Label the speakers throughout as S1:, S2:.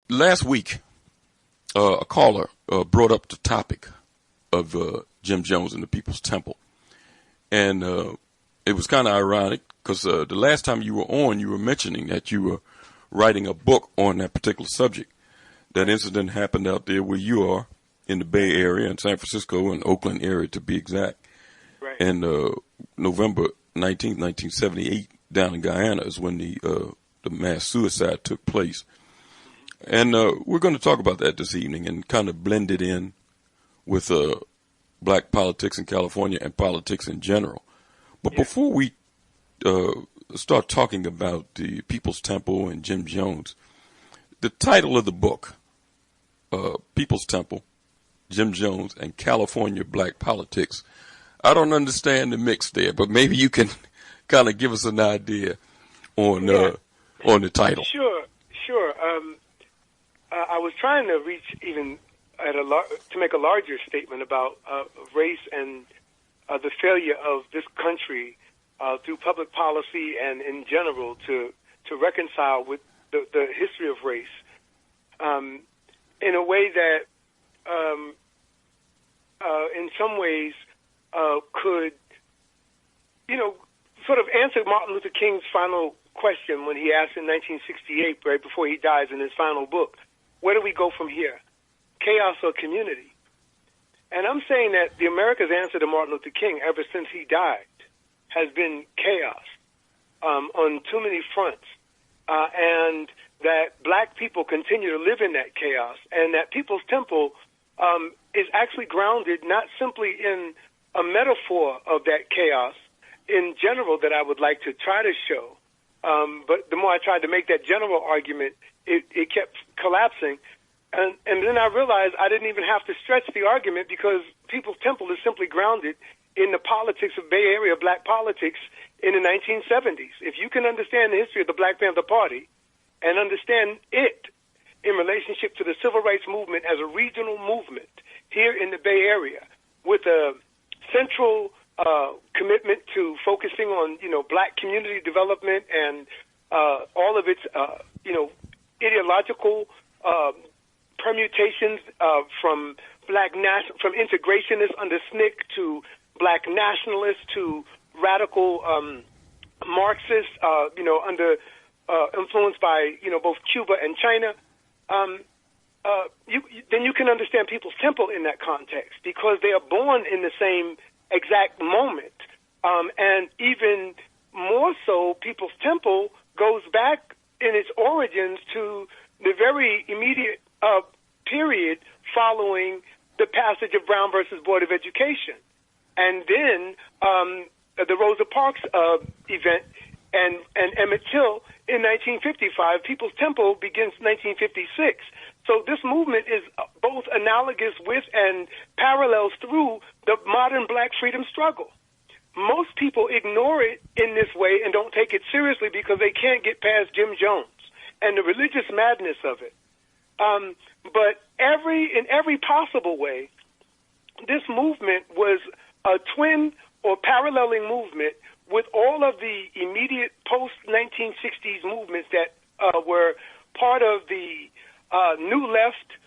S1: last week, a caller brought up the topic of Jim Jones and the People's Temple. And it was kind of ironic because the last time you were on, you were mentioning that you were writing a book on that particular subject. That incident happened out there where you are in the Bay Area, in San Francisco and Oakland area to be exact.
S2: Right.
S1: And November 19th, 1978, down in Guyana is when the mass suicide took place. And we're going to talk about that this evening and kind of blend it in with black politics in California and politics in general. But before we start talking about the People's Temple and Jim Jones, the title of the book, People's Temple, Jim Jones, and California Black Politics, I don't understand the mix there, but maybe you can kind of give us an idea on the title.
S2: Sure. I was trying to reach even to make a larger statement about race and the failure of this country through public policy and in general to reconcile with the history of race in a way that in some ways could, sort of answer Martin Luther King's final question when he asked in 1968, right before he dies in his final book, where do we go from here? Chaos or community? And I'm saying that the America's answer to Martin Luther King ever since he died has been chaos on too many fronts, and that black people continue to live in that chaos, and that People's Temple is actually grounded not simply in a metaphor of that chaos in general that I would like to try to show, but the more I tried to make that general argument, it kept collapsing. And then I realized I didn't even have to stretch the argument because People's Temple is simply grounded in the politics of Bay Area black politics in the 1970s. If you can understand the history of the Black Panther Party and understand it in relationship to the civil rights movement as a regional movement here in the Bay Area with a central commitment to focusing on, black community development and all of its, ideological permutations from from integrationists under SNCC to Black Nationalists to radical Marxists, under influenced by both Cuba and China. Then you can understand People's Temple in that context because they are born in the same exact moment, and even more so, People's Temple goes back in its origins to the very immediate period following the passage of Brown versus Board of Education. And then the Rosa Parks event and Emmett Till in 1955. People's Temple begins 1956. So this movement is both analogous with and parallels through the modern black freedom struggle. Most people ignore it in this way and don't take it seriously because they can't get past Jim Jones and the religious madness of it. But in every possible way, this movement was a twin or paralleling movement with all of the immediate post-1960s movements that were part of the New Left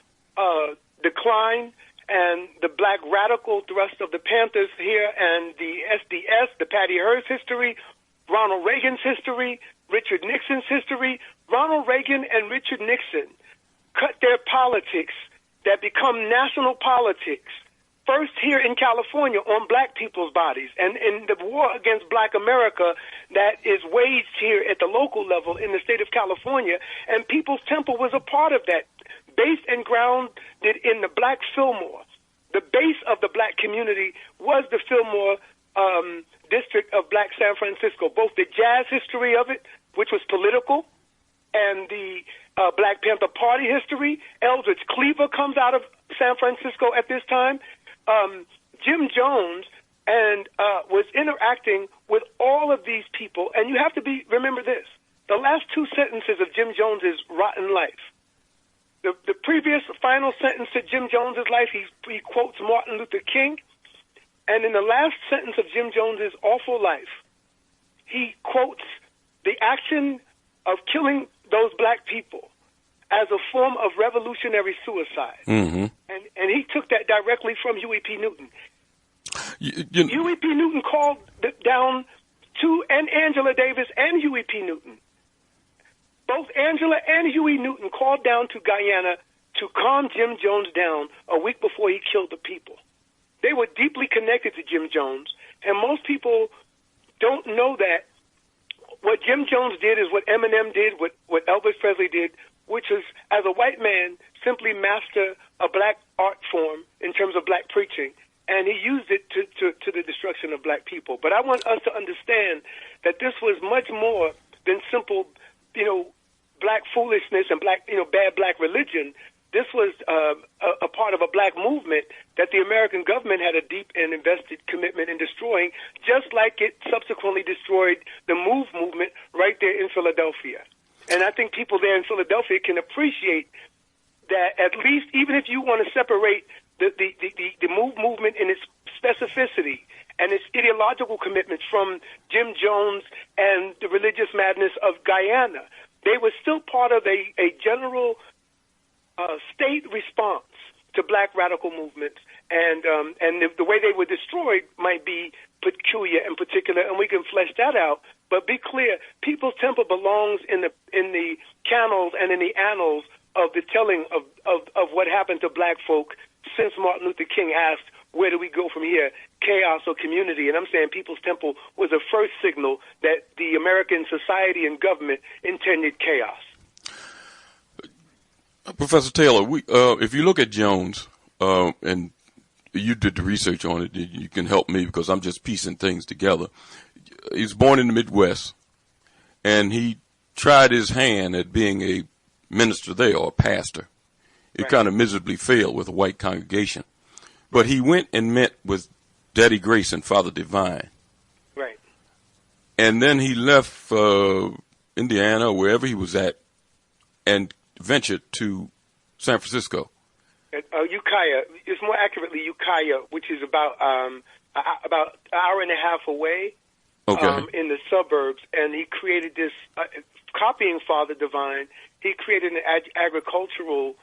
S2: decline and the black radical thrust of the Panthers here and the SDS, the Patty Hearst history, Ronald Reagan's history, Richard Nixon's history. Ronald Reagan and Richard Nixon cut their politics that become national politics first here in California on black people's bodies and in the war against black America that is waged here at the local level in the state of California. And People's Temple was a part of that, based and grounded in the black Fillmore. The base of the black community was the Fillmore district of black San Francisco, both the jazz history of it, which was political, and the Black Panther Party history. Eldridge Cleaver comes out of San Francisco at this time. Jim Jones and was interacting with all of these people. And you have to remember this. The last two sentences of Jim Jones's Rotten Life. The previous final sentence to Jim Jones's life, he quotes Martin Luther King. And in the last sentence of Jim Jones's awful life, he quotes the action of killing those black people as a form of revolutionary suicide.
S1: Mm-hmm.
S2: And he took that directly from Huey P. Newton.
S1: Huey
S2: P. Newton called down to, and Angela Davis and Huey P. Newton. Both Angela and Huey Newton called down to Guyana to calm Jim Jones down a week before he killed the people. They were deeply connected to Jim Jones, and most people don't know that what Jim Jones did is what Eminem did, what Elvis Presley did, which is, as a white man, simply master a black art form in terms of black preaching, and he used it to the destruction of black people. But I want us to understand that this was much more than simple, black foolishness and black, bad black religion. This was a part of a black movement that the American government had a deep and invested commitment in destroying, just like it subsequently destroyed the MOVE movement right there in Philadelphia. And I think people there in Philadelphia can appreciate that, at least, even if you want to separate the MOVE movement in its specificity and its ideological commitments from Jim Jones and the religious madness of Guyana, they were still part of a general state response to black radical movements, and the way they were destroyed might be peculiar and particular, and we can flesh that out. But be clear, People's Temple belongs in the canals and in the annals of the telling of what happened to black folk since Martin Luther King asked, "Where do we go from here, chaos or community?" And I'm saying People's Temple was the first signal that the American society and government intended chaos.
S1: Professor Taylor, if you look at Jones, and you did the research on it, you can help me because I'm just piecing things together. He was born in the Midwest, and he tried his hand at being a minister there or a pastor. It kind of miserably failed with a white congregation. But he went and met with Daddy Grace and Father Divine.
S2: Right.
S1: And then he left Indiana, or wherever he was at, and ventured to San Francisco.
S2: Ukiah. It's more accurately Ukiah, which is about an hour and a half away.
S1: Okay.
S2: In the suburbs, and he created this, copying Father Divine, he created an agricultural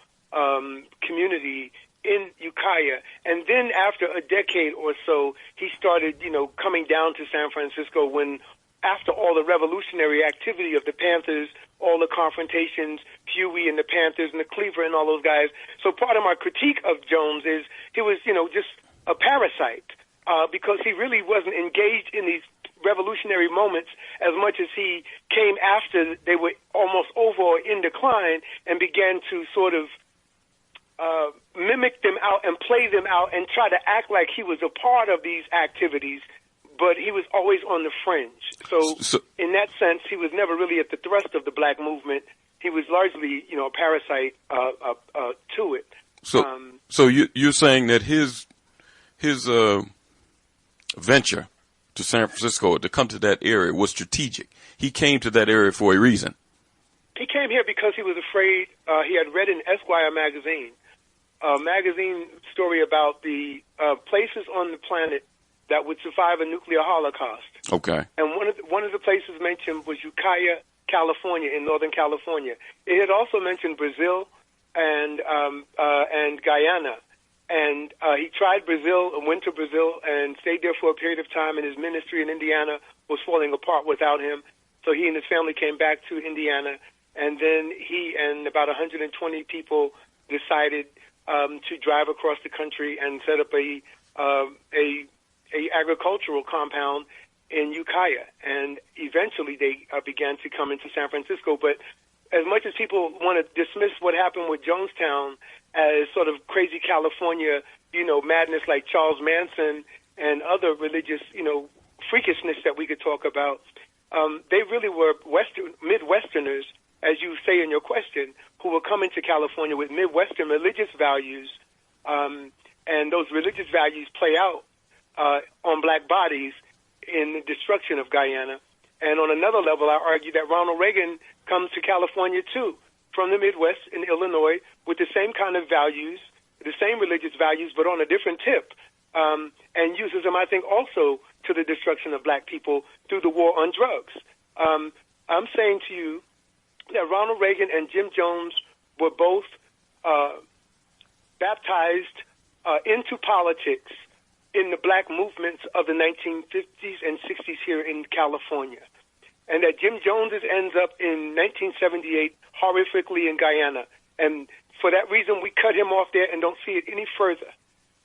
S2: community in Ukiah. And then after a decade or so, he started, coming down to San Francisco when, after all the revolutionary activity of the Panthers, all the confrontations, Huey and the Panthers and the Cleaver and all those guys. So part of my critique of Jones is he was, just a parasite, because he really wasn't engaged in these revolutionary moments as much as he came after they were almost over or in decline and began to sort of mimic them out and play them out and try to act like he was a part of these activities, but he was always on the fringe. So in that sense, he was never really at the thrust of the black movement. He was largely, a parasite to it.
S1: So you're saying that his venture to San Francisco to come to that area was strategic. He came to that area for a reason.
S2: He came here because he was afraid. He had read in Esquire magazine a magazine story about the places on the planet that would survive a nuclear holocaust. Okay. And one of the places mentioned was Ukiah, California, in Northern California. It had also mentioned Brazil and Guyana. And he tried Brazil and went to Brazil and stayed there for a period of time, and his ministry in Indiana was falling apart without him. So he and his family came back to Indiana, and then he and about 120 people decided to drive across the country and set up a agricultural compound in Ukiah. And eventually they began to come into San Francisco. But as much as people want to dismiss what happened with Jonestown as sort of crazy California, madness like Charles Manson and other religious, freakishness that we could talk about, they really were Midwesterners, as you say in your question, who were coming to California with Midwestern religious values, and those religious values play out on black bodies in the destruction of Guyana. And on another level, I argue that Ronald Reagan comes to California, too, from the Midwest in Illinois with the same kind of values, the same religious values, but on a different tip, and uses them, I think, also to the destruction of black people through the war on drugs. I'm saying to you that Ronald Reagan and Jim Jones were both baptized into politics in the black movements of the 1950s and 60s here in California. And that Jim Jones ends up in 1978 horrifically in Guyana. And for that reason, we cut him off there and don't see it any further.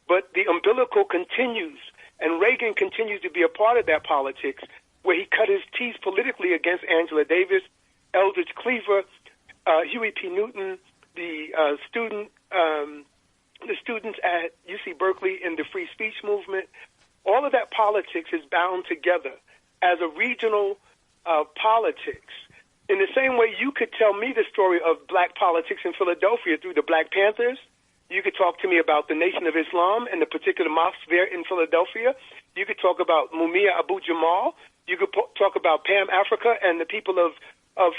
S2: But the umbilical continues, and Reagan continues to be a part of that politics, where he cut his teeth politically against Angela Davis, Eldridge Cleaver, Huey P. Newton, the students at UC Berkeley in the free speech movement. All of that politics is bound together as a regional politics. In the same way you could tell me the story of black politics in Philadelphia through the Black Panthers, you could talk to me about the Nation of Islam and the particular mosque there in Philadelphia. You could talk about Mumia Abu Jamal. You could talk about Pan-Africa and the people of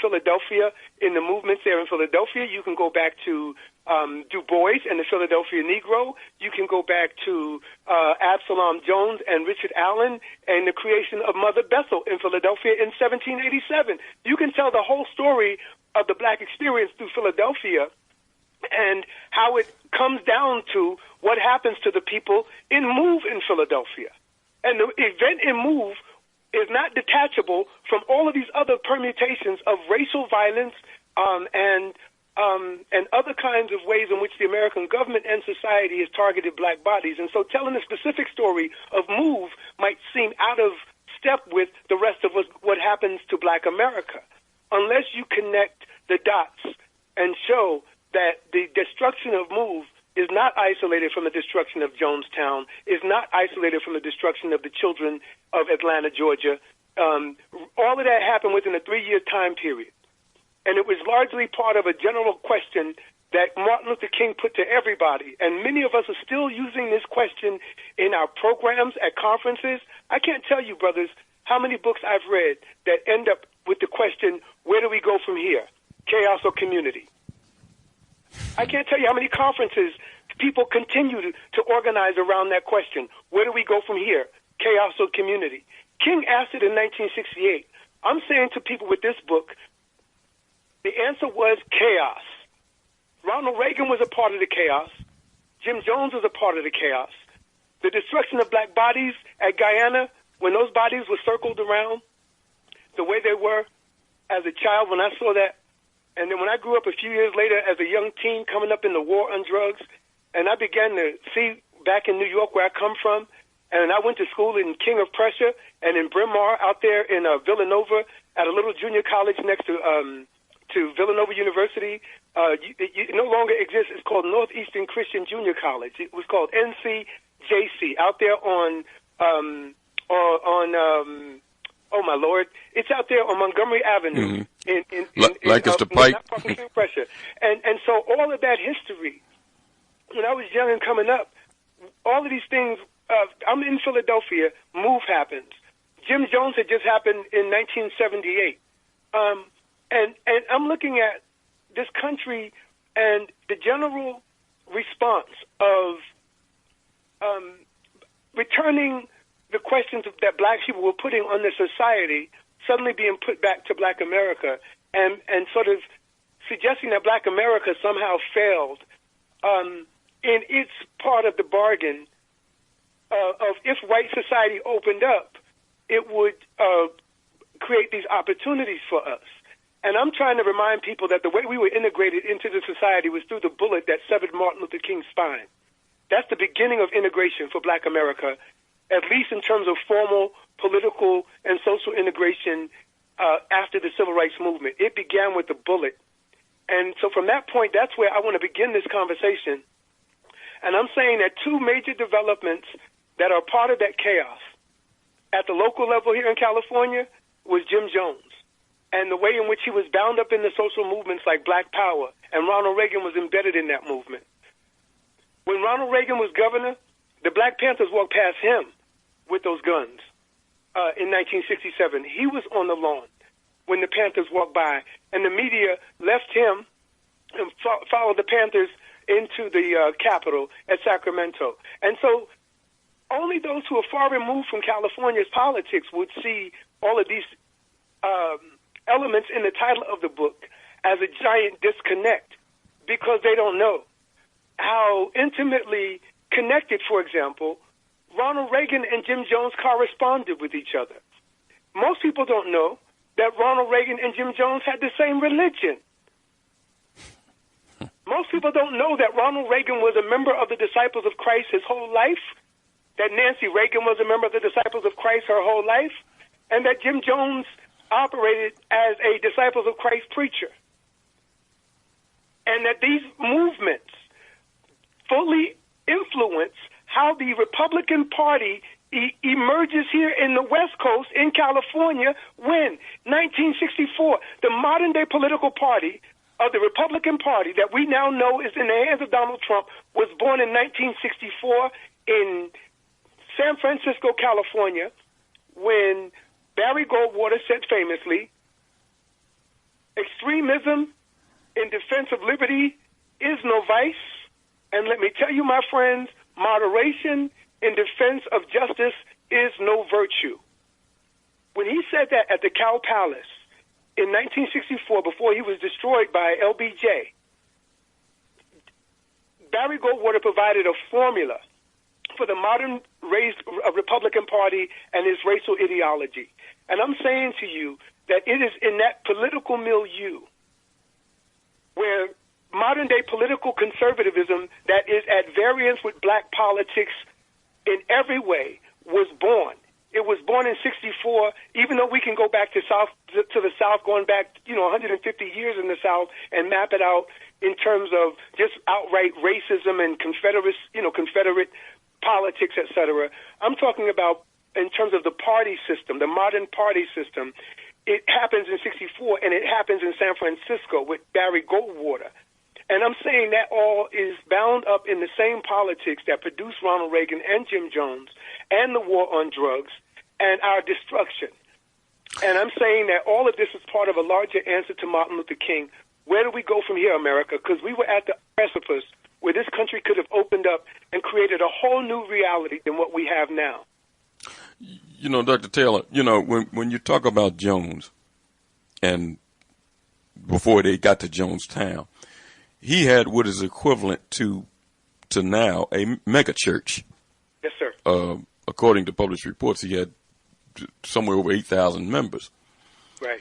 S2: Philadelphia in the movements there in Philadelphia. You can go back to Du Bois and the Philadelphia Negro. You can go back to Absalom Jones and Richard Allen and the creation of Mother Bethel in Philadelphia in 1787. You can tell the whole story of the black experience through Philadelphia and how it comes down to what happens to the people in MOVE in Philadelphia. And the event in MOVE is not detachable from all of these other permutations of racial violence and other kinds of ways in which the American government and society has targeted black bodies. And so telling the specific story of MOVE might seem out of step with the rest of what happens to black America, unless you connect the dots and show that the destruction of MOVE is not isolated from the destruction of Jonestown, is not isolated from the destruction of the children of Atlanta, Georgia. All of that happened within a 3-year time period. And it was largely part of a general question that Martin Luther King put to everybody. And many of us are still using this question in our programs, at conferences. I can't tell you, brothers, how many books I've read that end up with the question, where do we go from here? Chaos or community? I can't tell you how many conferences people continue to organize around that question. Where do we go from here? Chaos or community? King asked it in 1968. I'm saying to people with this book, the answer was chaos. Ronald Reagan was a part of the chaos. Jim Jones was a part of the chaos. The destruction of black bodies at Guyana, when those bodies were circled around the way they were as a child, when I saw that, and then when I grew up a few years later as a young teen coming up in the war on drugs, and I began to see back in New York where I come from, and I went to school in King of Prussia and in Bryn Mawr out there in Villanova at a little junior college next to Villanova University. It no longer exists. It's called Northeastern Christian Junior College. It was called NCJC out there on oh my Lord, it's out there on Montgomery Avenue.
S1: Mm-hmm. Like it's the Pike.
S2: And so all of that history, when I was young and coming up, all of these things, I'm in Philadelphia, MOVE happens. Jim Jones had just happened in 1978. And I'm looking at this country and the general response of returning the questions that black people were putting on the society suddenly being put back to black America and sort of suggesting that black America somehow failed in its part of the bargain of if white society opened up, it would create these opportunities for us. And I'm trying to remind people that the way we were integrated into the society was through the bullet that severed Martin Luther King's spine. That's the beginning of integration for black America, at least in terms of formal political and social integration after the Civil Rights Movement. It began with the bullet. And so from that point, that's where I want to begin this conversation. And I'm saying that two major developments that are part of that chaos at the local level here in California was Jim Jones and the way in which he was bound up in the social movements like Black Power, and Ronald Reagan was embedded in that movement. When Ronald Reagan was governor, the Black Panthers walked past him with those guns in 1967. He was on the lawn when the Panthers walked by, and the media left him and followed the Panthers into the Capitol at Sacramento. And so only those who are far removed from California's politics would see all of these elements in the title of the book as a giant disconnect because they don't know how intimately connected, for example, Ronald Reagan and Jim Jones corresponded with each other. Most people don't know that Ronald Reagan and Jim Jones had the same religion. Most people don't know that Ronald Reagan was a member of the Disciples of Christ his whole life, that Nancy Reagan was a member of the Disciples of Christ her whole life, and that Jim Jones operated as a Disciples of Christ preacher. And that these movements fully influence how the Republican Party emerges here in the West Coast in California when 1964, the modern day political party of the Republican Party that we now know is in the hands of Donald Trump was born in 1964 in San Francisco, California, when Barry Goldwater said famously, extremism in defense of liberty is no vice, and let me tell you, my friends, moderation in defense of justice is no virtue. When he said that at the Cow Palace in 1964, before he was destroyed by LBJ, Barry Goldwater provided a formula for the modern Republican Party and its racial ideology. And I'm saying to you that it is in that political milieu where modern-day political conservatism that is at variance with black politics in every way was born. It was born in 64, even though we can go back to the South, going back, 150 years in the South and map it out in terms of just outright racism and Confederate politics, etc. I'm talking about in terms of the party system, the modern party system. It happens in 64, and it happens in San Francisco with Barry Goldwater. And I'm saying that all is bound up in the same politics that produced Ronald Reagan and Jim Jones and the war on drugs and our destruction. And I'm saying that all of this is part of a larger answer to Martin Luther King. Where do we go from here, America? Because we were at the precipice where this country could have opened up and created a whole new reality than what we have now.
S1: Dr. Taylor, when you talk about Jones and before they got to Jonestown, he had what is equivalent to now a mega church.
S2: Yes, sir.
S1: According to published reports, he had somewhere over 8,000 members.
S2: Right.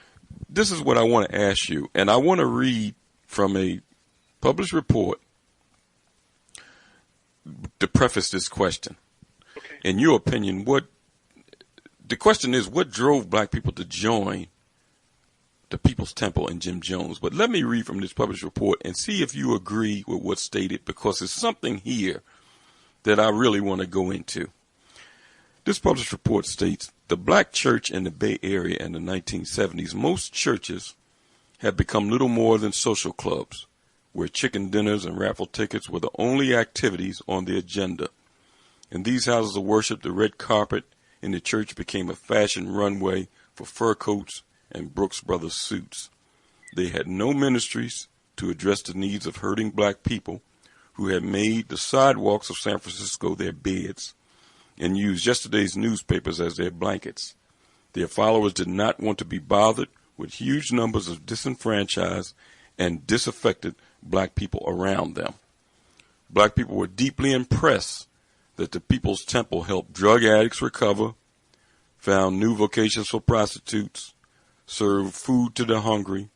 S1: This is what I want to ask you, and I want to read from a published report to preface this question.
S2: Okay.
S1: In your opinion, the question is, what drove black people to join the People's Temple and Jim Jones? But let me read from this published report and see if you agree with what's stated, because there's something here that I really want to go into. This published report states, the black church in the Bay Area in the 1970s, most churches have become little more than social clubs, where chicken dinners and raffle tickets were the only activities on the agenda. In these houses of worship, the red carpet in the church became a fashion runway for fur coats and Brooks Brothers suits. They had no ministries to address the needs of hurting black people who had made the sidewalks of San Francisco their beds and used yesterday's newspapers as their blankets. Their followers did not want to be bothered with huge numbers of disenfranchised and disaffected black people around them. Black people were deeply impressed that the People's Temple helped drug addicts recover, found new vocations for prostitutes, served food to the hungry,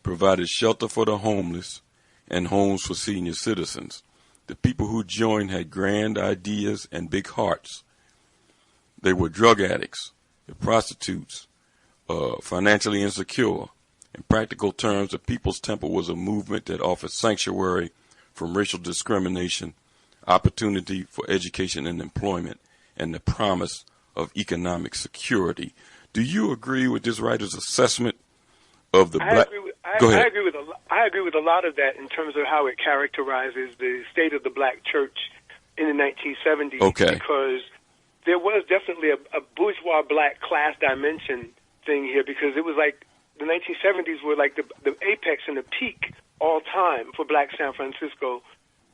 S1: provided shelter for the homeless, and homes for senior citizens. The people who joined had grand ideas and big hearts. They were drug addicts, the prostitutes, financially insecure. In practical terms, the People's Temple was a movement that offered sanctuary from racial discrimination, opportunity for education and employment, and the promise of economic security. Do you agree with this writer's assessment of the black? Go ahead.
S2: I agree with a lot of that in terms of how it characterizes the state of the black church in the 1970s.
S1: Okay.
S2: Because there was definitely a bourgeois black class dimension thing here, because it was like the 1970s were like the apex and the peak all time for black San Francisco,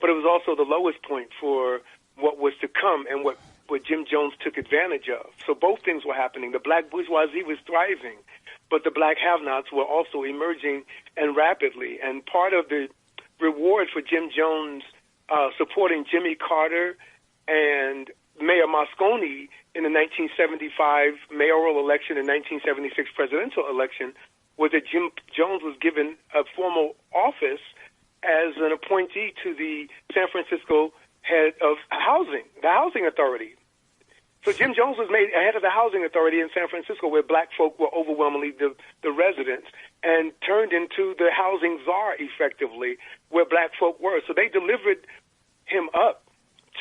S2: but it was also the lowest point for what was to come and what Jim Jones took advantage of. So both things were happening. The black bourgeoisie was thriving, but the black have-nots were also emerging and rapidly. And part of the reward for Jim Jones supporting Jimmy Carter and Mayor Moscone in the 1975 mayoral election and 1976 presidential election was that Jim Jones was given a formal office as an appointee to the San Francisco head of housing, the housing authority. So Jim Jones was made head of the housing authority in San Francisco, where black folk were overwhelmingly the residents, and turned into the housing czar, effectively, where black folk were. So they delivered him up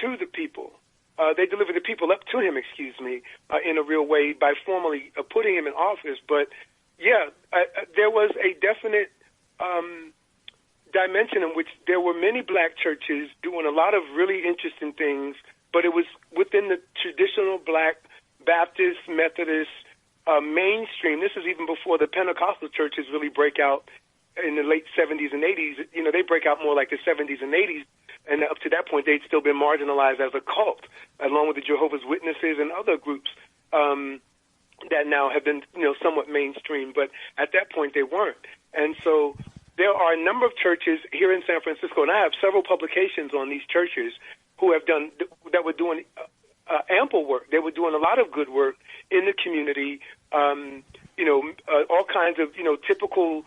S2: to the people. They delivered the people up to him, in a real way by formally putting him in office. But, yeah, there was a definite dimension in which there were many black churches doing a lot of really interesting things, but it was within the traditional black Baptist, Methodist, mainstream. This is even before the Pentecostal churches really break out in the late 70s and 80s. You know, they break out more like the 70s and 80s, and up to that point, they'd still been marginalized as a cult, along with the Jehovah's Witnesses and other groups that now have been, somewhat mainstream. But at that point, they weren't. And so there are a number of churches here in San Francisco, and I have several publications on these churches who have done, that were doing ample work. They were doing a lot of good work in the community, all kinds of, typical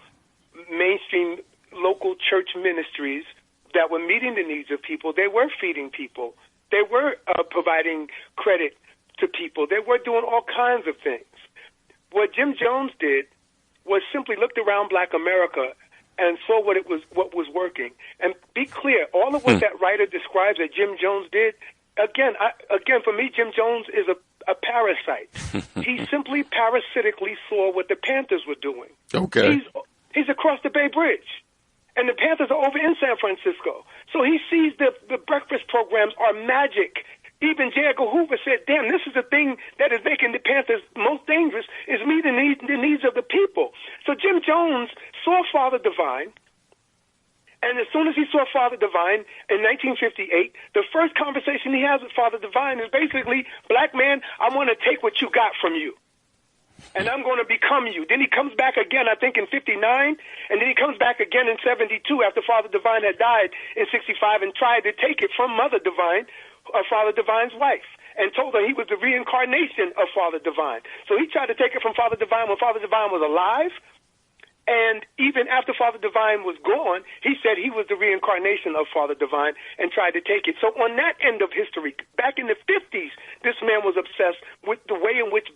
S2: mainstream local church ministries that were meeting the needs of people. They were feeding people. They were providing credit to people. They were doing all kinds of things. What Jim Jones did was simply looked around black America and saw what was working. And be clear, all of what that writer describes that Jim Jones did, again, for me, Jim Jones is a parasite. He simply parasitically saw what the Panthers were doing.
S1: Okay.
S2: He's across the Bay Bridge, and the Panthers are over in San Francisco. So he sees the breakfast programs are magic. Even J. Edgar Hoover said, damn, this is the thing that is making the Panthers most dangerous, is meeting the needs of the people. So Jim Jones saw Father Divine, and as soon as he saw Father Divine in 1958, the first conversation he has with Father Divine is basically, black man, I want to take what you got from you, and I'm going to become you. Then he comes back again, I think, in 59, and then he comes back again in 72 after Father Divine had died in 65 and tried to take it from Mother Divine, Father Divine's wife, and told her he was the reincarnation of Father Divine. So he tried to take it from Father Divine when Father Divine was alive, and even after Father Divine was gone, he said he was the reincarnation of Father Divine and tried to take it. So on that end of history, back in the 50s, this man was obsessed with the way in which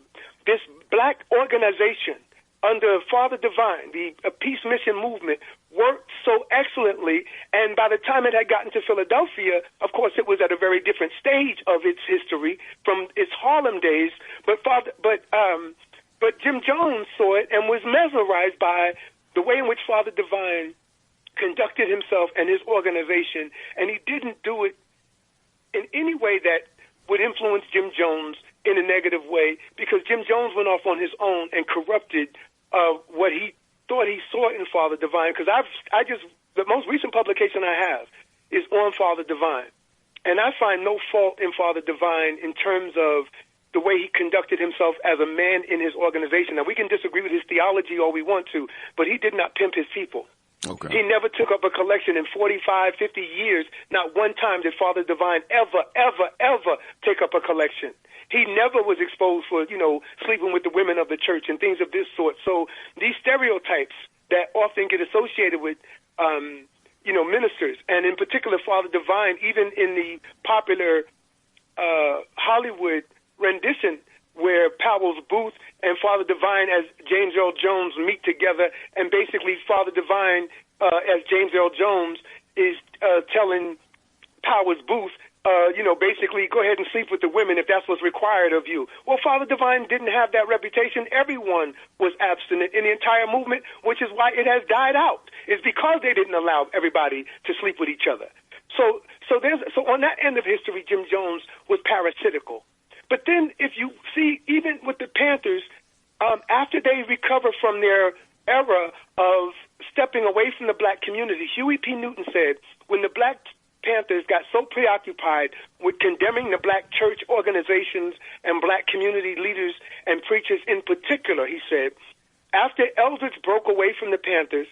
S2: this black organization under Father Divine, the Peace Mission movement, worked so excellently, and by the time it had gotten to Philadelphia, of course, it was at a very different stage of its history from its Harlem days. But Jim Jones saw it and was mesmerized by the way in which Father Divine conducted himself and his organization, and he didn't do it in any way that would influence Jim Jones in a negative way, because Jim Jones went off on his own and corrupted what he thought he saw in Father Divine. Because the most recent publication I have is on Father Divine, and I find no fault in Father Divine in terms of the way he conducted himself as a man in his organization. Now, we can disagree with his theology all we want to, but he did not pimp his people. Okay. He never took up a collection in 45, 50 years. Not one time did Father Divine ever take up a collection. He never was exposed for, sleeping with the women of the church and things of this sort. So these stereotypes that often get associated with, ministers, and in particular Father Divine, even in the popular Hollywood rendition where Powell's Booth and Father Divine as James Earl Jones meet together, and basically Father Divine as James Earl Jones is telling Powell's Booth, basically go ahead and sleep with the women if that's what's required of you. Well, Father Divine didn't have that reputation. Everyone was abstinent in the entire movement, which is why it has died out. It's because they didn't allow everybody to sleep with each other. So on that end of history, Jim Jones was parasitical. But then if you see, even with the Panthers, after they recover from their era of stepping away from the black community, Huey P. Newton said, when the Black Panthers got so preoccupied with condemning the black church organizations and black community leaders and preachers in particular, he said, after Eldridge broke away from the Panthers,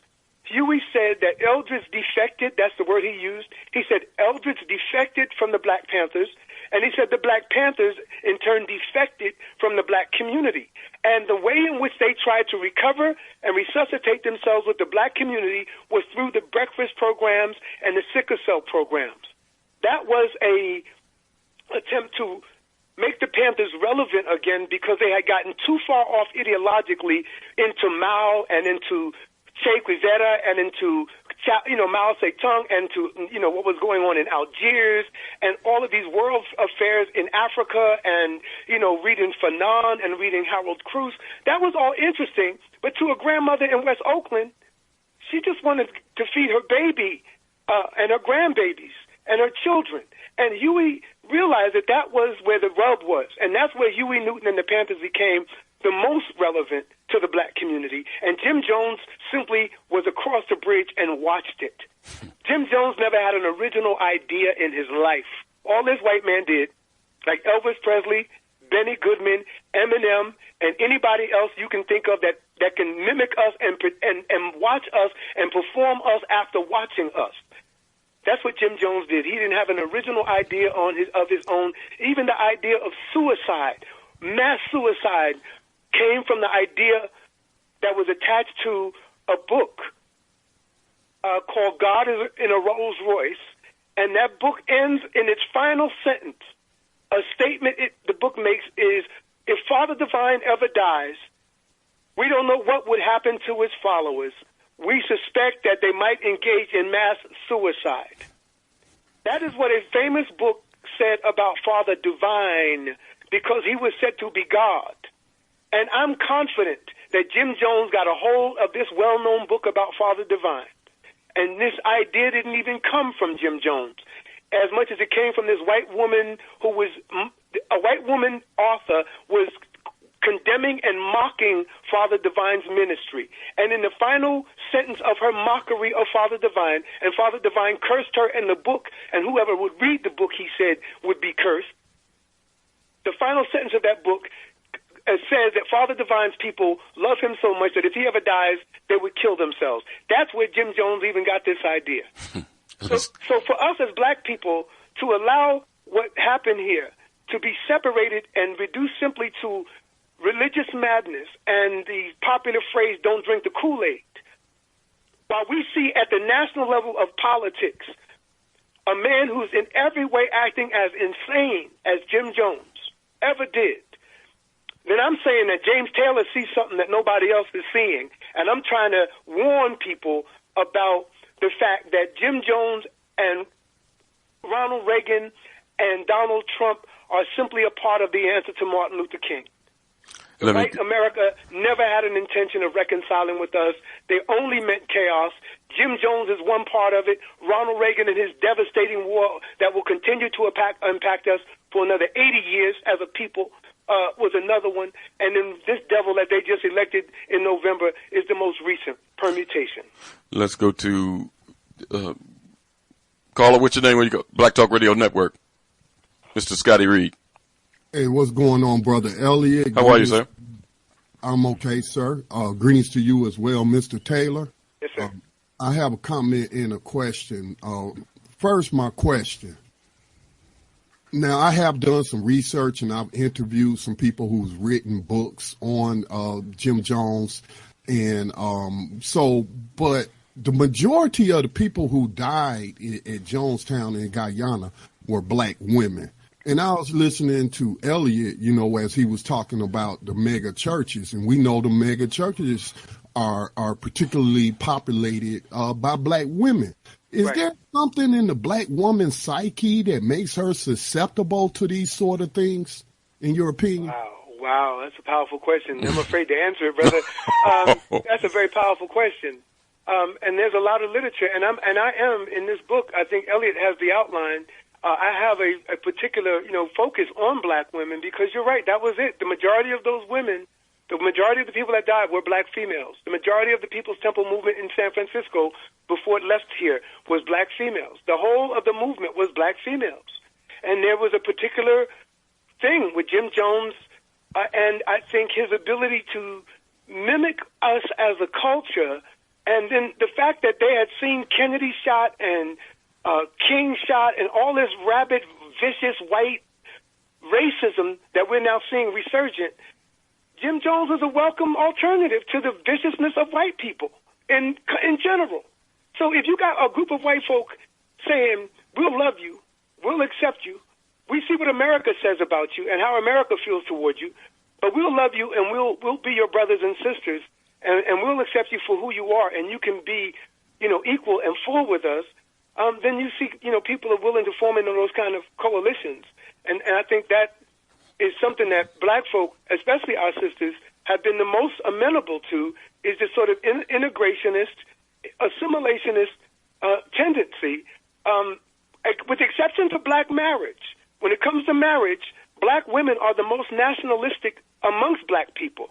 S2: Huey said that Eldridge defected. That's the word he used. He said Eldridge defected from the Black Panthers, and he said the Black Panthers, in turn, defected from the black community. And the way in which they tried to recover and resuscitate themselves with the black community was through the breakfast programs and the sickle cell programs. That was a attempt to make the Panthers relevant again because they had gotten too far off ideologically into Mao and into Che Guevara and into Mao Zedong and to what was going on in Algiers and all of these world affairs in Africa and reading Fanon and reading Harold Cruz. That was all interesting, but to a grandmother in West Oakland, she just wanted to feed her baby and her grandbabies and her children. And Huey realized that that was where the rub was, and that's where Huey Newton and the Panthers became the most relevant to the black community. And Jim Jones simply was across the bridge and watched it. Jim Jones never had an original idea in his life. All this white man did, like Elvis Presley, Benny Goodman, Eminem, and anybody else you can think of that can mimic us and watch us and perform us after watching us. That's what Jim Jones did. He didn't have an original idea of his own. Even the idea of suicide, mass suicide, came from the idea that was attached to a book called God is in a Rolls Royce, and that book ends in its final sentence. A statement the book makes is, if Father Divine ever dies, we don't know what would happen to his followers. We suspect that they might engage in mass suicide. That is what a famous book said about Father Divine, because he was said to be God. And I'm confident that Jim Jones got a hold of this well-known book about Father Divine. And this idea didn't even come from Jim Jones, as much as it came from this white woman who was, a white woman author was condemning and mocking Father Divine's ministry. And in the final sentence of her mockery of Father Divine, and Father Divine cursed her in the book, and whoever would read the book, he said, would be cursed. The final sentence of that book says that Father Divine's people love him so much that if he ever dies, they would kill themselves. That's where Jim Jones even got this idea. So for us as black people to allow what happened here to be separated and reduced simply to religious madness and the popular phrase, don't drink the Kool-Aid, while we see at the national level of politics a man who's in every way acting as insane as Jim Jones ever did, then I'm saying that James Taylor sees something that nobody else is seeing. And I'm trying to warn people about the fact that Jim Jones and Ronald Reagan and Donald Trump are simply a part of the answer to Martin Luther King. White America never had an intention of reconciling with us. They only meant chaos. Jim Jones is one part of it. Ronald Reagan and his devastating war that will continue to impact us for another 80 years as a people was another one. And then this devil that they just elected in November is the most recent permutation. Let's go to caller. What's your name? Where you go? Black Talk Radio Network. Mr. Scotty Reed.
S3: Hey, what's going on, Brother Elliot?
S1: How are you, sir?
S3: I'm okay, sir. Greetings to you as well, Mr. Taylor.
S2: Yes, sir.
S3: I have a comment and a question. First, my question. Now, I have done some research and I've interviewed some people who's written books on Jim Jones. And but the majority of the people who died at Jonestown in Guyana were black women. And I was listening to Elliot, as he was talking about the mega churches. And we know the mega churches are particularly populated by black women. Is
S2: right.
S3: there something in the black woman's psyche that makes her susceptible to these sort of things, in your opinion?
S2: Wow, that's a powerful question. I'm afraid to answer it, brother. That's a very powerful question. And there's a lot of literature, and I am in this book. I think Elliot has the outline. I have a particular, focus on black women because you're right. That was it. The majority of those women, the majority of the people that died were black females. The majority of the People's Temple movement in San Francisco before it left here was black females. The whole of the movement was black females. And there was a particular thing with Jim Jones, and I think his ability to mimic us as a culture And then the fact that they had seen Kennedy shot and King shot and all this rabid, vicious white racism that we're now seeing resurgent, Jim Jones was a welcome alternative to the viciousness of white people in general. So if you got a group of white folk saying, we'll love you, we'll accept you, we see what America says about you and how America feels toward you, but we'll love you and we'll be your brothers and sisters, and we'll accept you for who you are, and you can be, equal and full with us, then you see, people are willing to form into those kind of coalitions. And I think that is something that black folk, especially our sisters, have been the most amenable to, is this sort of integrationist, assimilationist tendency, with the exception to black marriage. When it comes to marriage, black women are the most nationalistic amongst black people.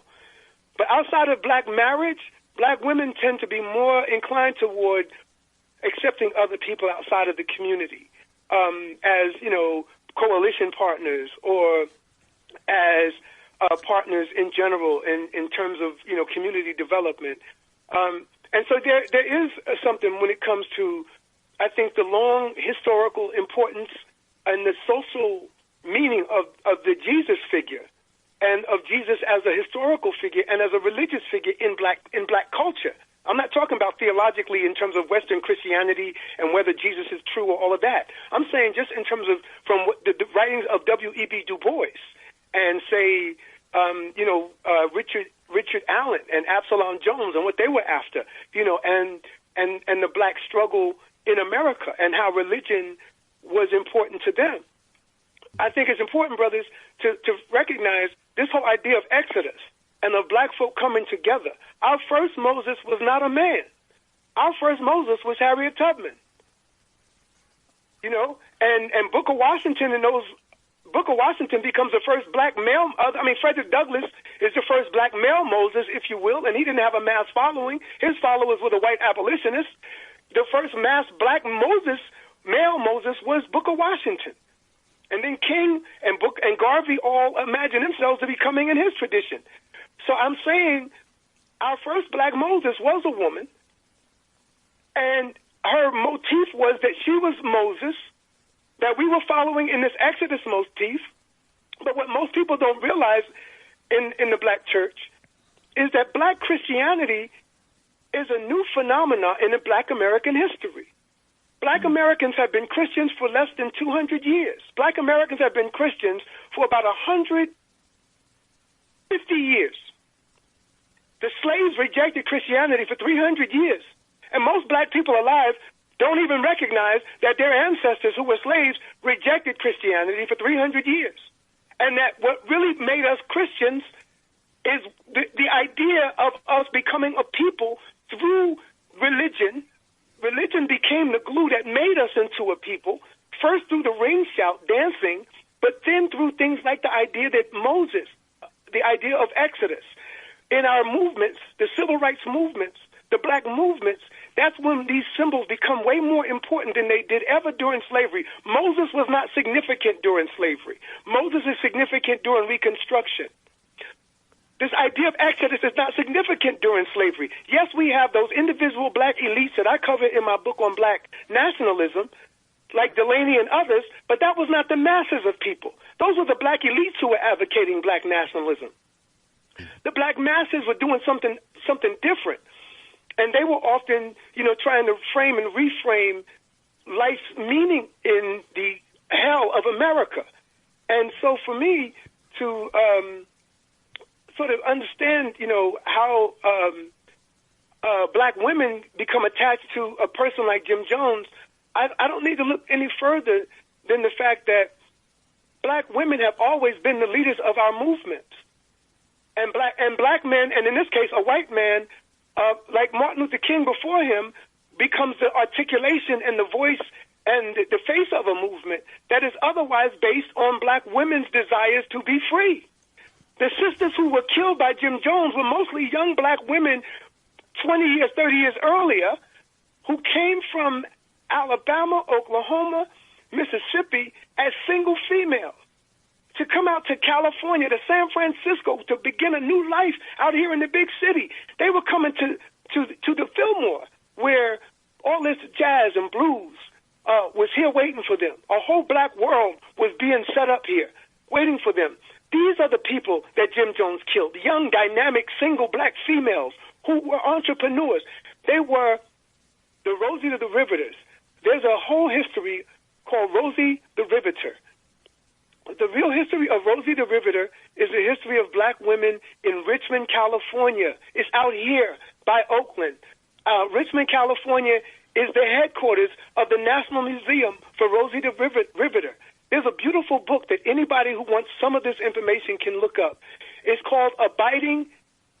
S2: But outside of black marriage, black women tend to be more inclined toward accepting other people outside of the community as, coalition partners or as partners in general in terms of, community development. And so there is something when it comes to, I think, the long historical importance and the social meaning of the Jesus figure and of Jesus as a historical figure and as a religious figure in black culture. I'm not talking about theologically in terms of Western Christianity and whether Jesus is true or all of that. I'm saying just in terms of from the writings of W.E.B. Du Bois and say, Richard Allen and Absalom Jones and what they were after, and the black struggle in America and how religion was important to them. I think it's important, brothers, to recognize this whole idea of Exodus and of black folk coming together. Our first Moses was not a man. Our first Moses was Harriet Tubman. And Booker Washington becomes the first black male. Frederick Douglass is the first black male Moses, if you will, and he didn't have a mass following. His followers were the white abolitionists. The first mass black male Moses was Booker Washington. And then King and Garvey all imagine themselves to be coming in his tradition. So I'm saying our first black Moses was a woman, and her motif was that she was Moses, that we were following in this Exodus motif. But what most people don't realize in the black church is that black Christianity is a new phenomenon in the black American history. Black Americans have been Christians for less than 200 years. Black Americans have been Christians for about 150 years. The slaves rejected Christianity for 300 years. And most black people alive don't even recognize that their ancestors who were slaves rejected Christianity for 300 years. And that what really made us Christians is the idea of us becoming a people through religion. Religion became the glue that made us into a people, first through the ring shout, dancing, but then through things like the idea that Moses, the idea of Exodus. In our movements, the civil rights movements, the black movements, that's when these symbols become way more important than they did ever during slavery. Moses was not significant during slavery. Moses is significant during Reconstruction. This idea of Exodus is not significant during slavery. Yes, we have those individual black elites that I cover in my book on Black Nationalism, like Delaney and others, but that was not the masses of people. Those were the black elites who were advocating black nationalism. The black masses were doing something different. And they were often, trying to frame and reframe life's meaning in the hell of America. And so for me to sort of understand, how black women become attached to a person like Jim Jones, I don't need to look any further than the fact that black women have always been the leaders of our movement. And black men, and in this case, a white man, like Martin Luther King before him, becomes the articulation and the voice and the face of a movement that is otherwise based on black women's desires to be free. The sisters who were killed by Jim Jones were mostly young black women 20 years, 30 years earlier who came from Alabama, Oklahoma, Mississippi as single females to come out to California, to San Francisco, to begin a new life out here in the big city. They were coming to to the Fillmore, where all this jazz and blues was here waiting for them. A whole black world was being set up here, waiting for them. These are the people that Jim Jones killed, young, dynamic, single black females who were entrepreneurs. They were the Rosie the Riveters. There's a whole history called Rosie the Riveter. The real history of Rosie the Riveter is the history of black women in Richmond, California. It's out here by Oakland. Richmond, California is the headquarters of the National Museum for Rosie the Riveter. There's a beautiful book that anybody who wants some of this information can look up. It's called Abiding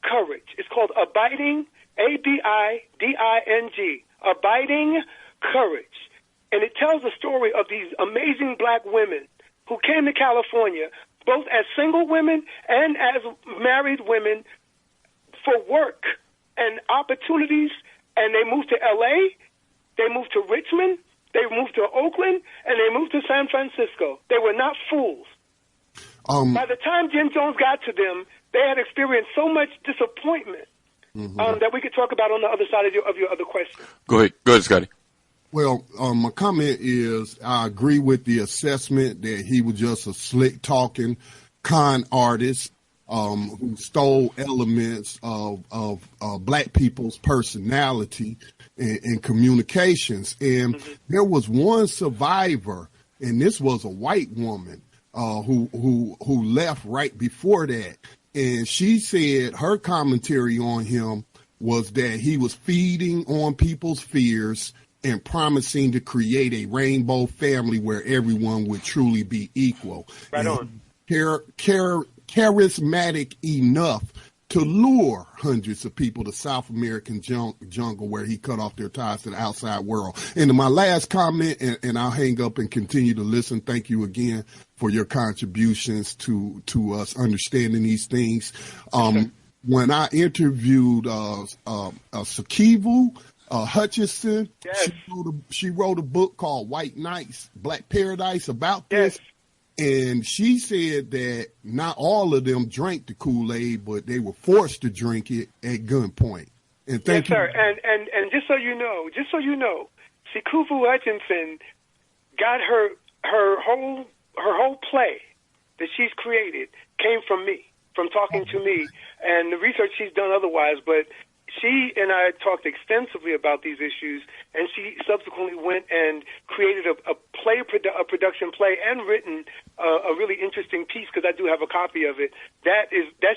S2: Courage. It's called Abiding, A-B-I-D-I-N-G, Abiding Courage. And it tells the story of these amazing black women who came to California, both as single women and as married women, for work and opportunities. And they moved to L.A., they moved to Richmond, they moved to Oakland, and they moved to San Francisco. They were not fools. By the time Jim Jones got to them, they had experienced so much disappointment that we could talk about on the other side of your other question.
S1: Go ahead, Scotty.
S3: Well, my comment is I agree with the assessment that he was just a slick-talking con artist who stole elements of black people's personality and communications. And there was one survivor, and this was a white woman who left right before that. And she said her commentary on him was that he was feeding on people's fears and promising to create a rainbow family where everyone would truly be equal.
S2: Right on.
S3: Charismatic enough to lure hundreds of people to South American jungle where he cut off their ties to the outside world. And my last comment, and I'll hang up and continue to listen. Thank you again for your contributions to us understanding these things. When I interviewed Sakivu Hutchinson,
S2: yes,
S3: she wrote a book called White Nights, Black Paradise about this. And she said that not all of them drank the Kool-Aid, but they were forced to drink it at gunpoint. And thank you.
S2: Yes, sir. And just so you know, Sikufu Hutchinson got her whole play that she's created came from me, from talking to me, and the research she's done otherwise. But she and I talked extensively about these issues, and she subsequently went and created a production play, and written a really interesting piece, because I do have a copy of it. That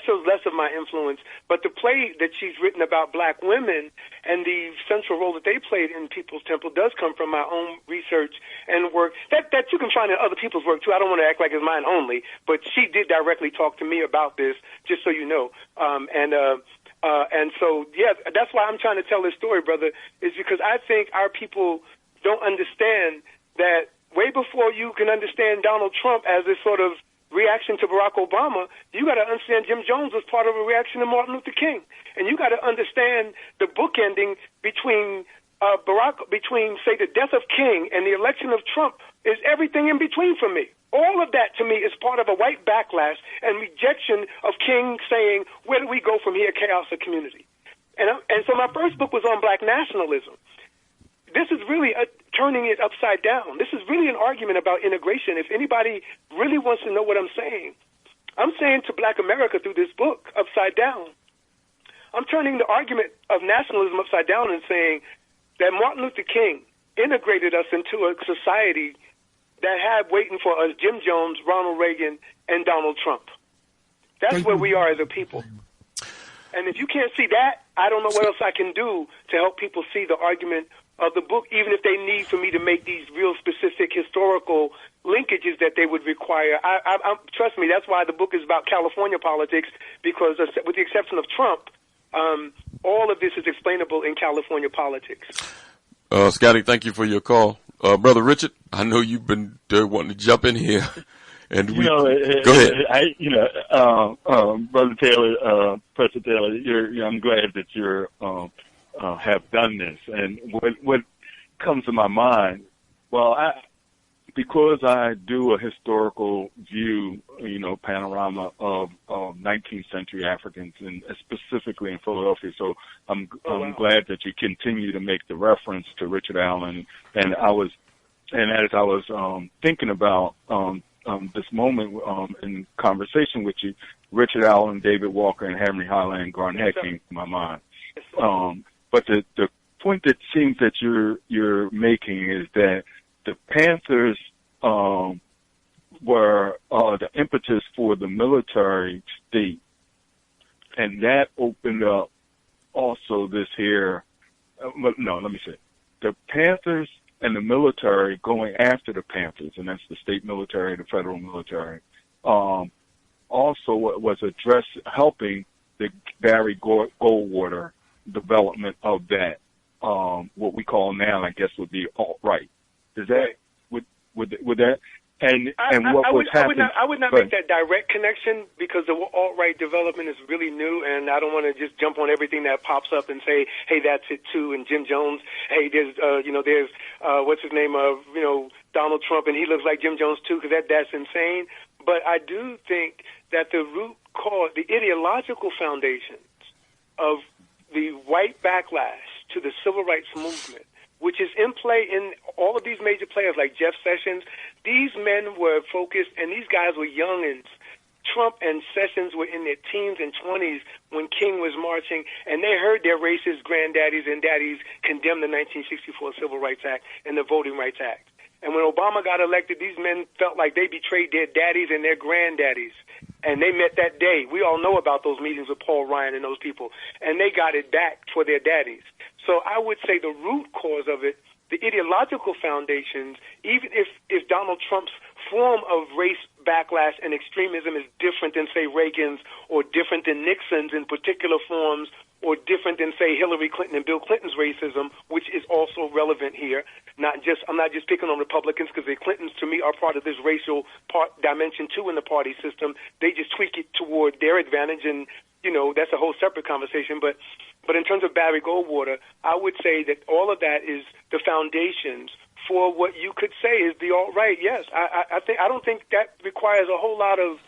S2: shows less of my influence, but the play that she's written about black women and the central role that they played in People's Temple does come from my own research and work that you can find in other people's work too. I don't want to act like it's mine only, but she did directly talk to me about this, just so you know. And so, yeah, that's why I'm trying to tell this story, brother, is because I think our people don't understand that way before you can understand Donald Trump as this sort of reaction to Barack Obama, you got to understand Jim Jones was part of a reaction to Martin Luther King. And you got to understand the bookending between between, say, the death of King and the election of Trump is everything in between for me. All of that, to me, is part of a white backlash and rejection of King saying, where do we go from here, chaos or community? And so my first book was on Black nationalism. This is really turning it upside down. This is really an argument about integration. If anybody really wants to know what I'm saying to Black America through this book upside down. I'm turning the argument of nationalism upside down and saying that Martin Luther King integrated us into a society that had waiting for us Jim Jones, Ronald Reagan, and Donald Trump. That's where we are as a people. And if you can't see that, I don't know what else I can do to help people see the argument of the book, even if they need for me to make these real specific historical linkages that they would require. Trust me, that's why the book is about California politics, because with the exception of Trump, all of this is explainable in California politics.
S1: Scotty, thank you for your call. Brother Richard, I know you've been wanting to jump in here. And go ahead.
S4: Brother Taylor, Professor Taylor, I'm glad that you have done this. And what comes to my mind, well, because I do a historical view, panorama of 19th century Africans, and specifically in Philadelphia. So I'm glad that you continue to make the reference to Richard Allen. And as I was thinking about this moment in conversation with you, Richard Allen, David Walker, and Henry Highland Garnett came to my mind. But the point that seems that you're making is that the Panthers were the impetus for the military state, and that opened up also this here. No, let me say, the Panthers and the military going after the Panthers, and that's the state military, the federal military, also was helping the Barry Goldwater development of that, what we call now, I guess, would be alt-right. Is that would that what was happening?
S2: I would not make that direct connection, because the alt-right development is really new, and I don't want to just jump on everything that pops up and say, hey, that's it too. And Jim Jones, hey, there's what's his name, Donald Trump, and he looks like Jim Jones too, because that's insane. But I do think that the root cause, the ideological foundations of the white backlash to the civil rights movement, which is in play in all of these major players like Jeff Sessions. These men were focused, and these guys were youngins. Trump and Sessions were in their teens and 20s when King was marching, and they heard their racist granddaddies and daddies condemn the 1964 Civil Rights Act and the Voting Rights Act. And when Obama got elected, these men felt like they betrayed their daddies and their granddaddies. And they met that day. We all know about those meetings with Paul Ryan and those people. And they got it back for their daddies. So I would say the root cause of it, the ideological foundations, even if Donald Trump's form of race backlash and extremism is different than, say, Reagan's, or different than Nixon's in particular forms, or different than, say, Hillary Clinton and Bill Clinton's racism, which is also relevant here. I'm not just picking on Republicans, because the Clintons, to me, are part of this racial dimension, too, in the party system. They just tweak it toward their advantage, and, that's a whole separate conversation. But in terms of Barry Goldwater, I would say that all of that is the foundations for what you could say is the alt-right. Yes, I don't think that requires a whole lot of,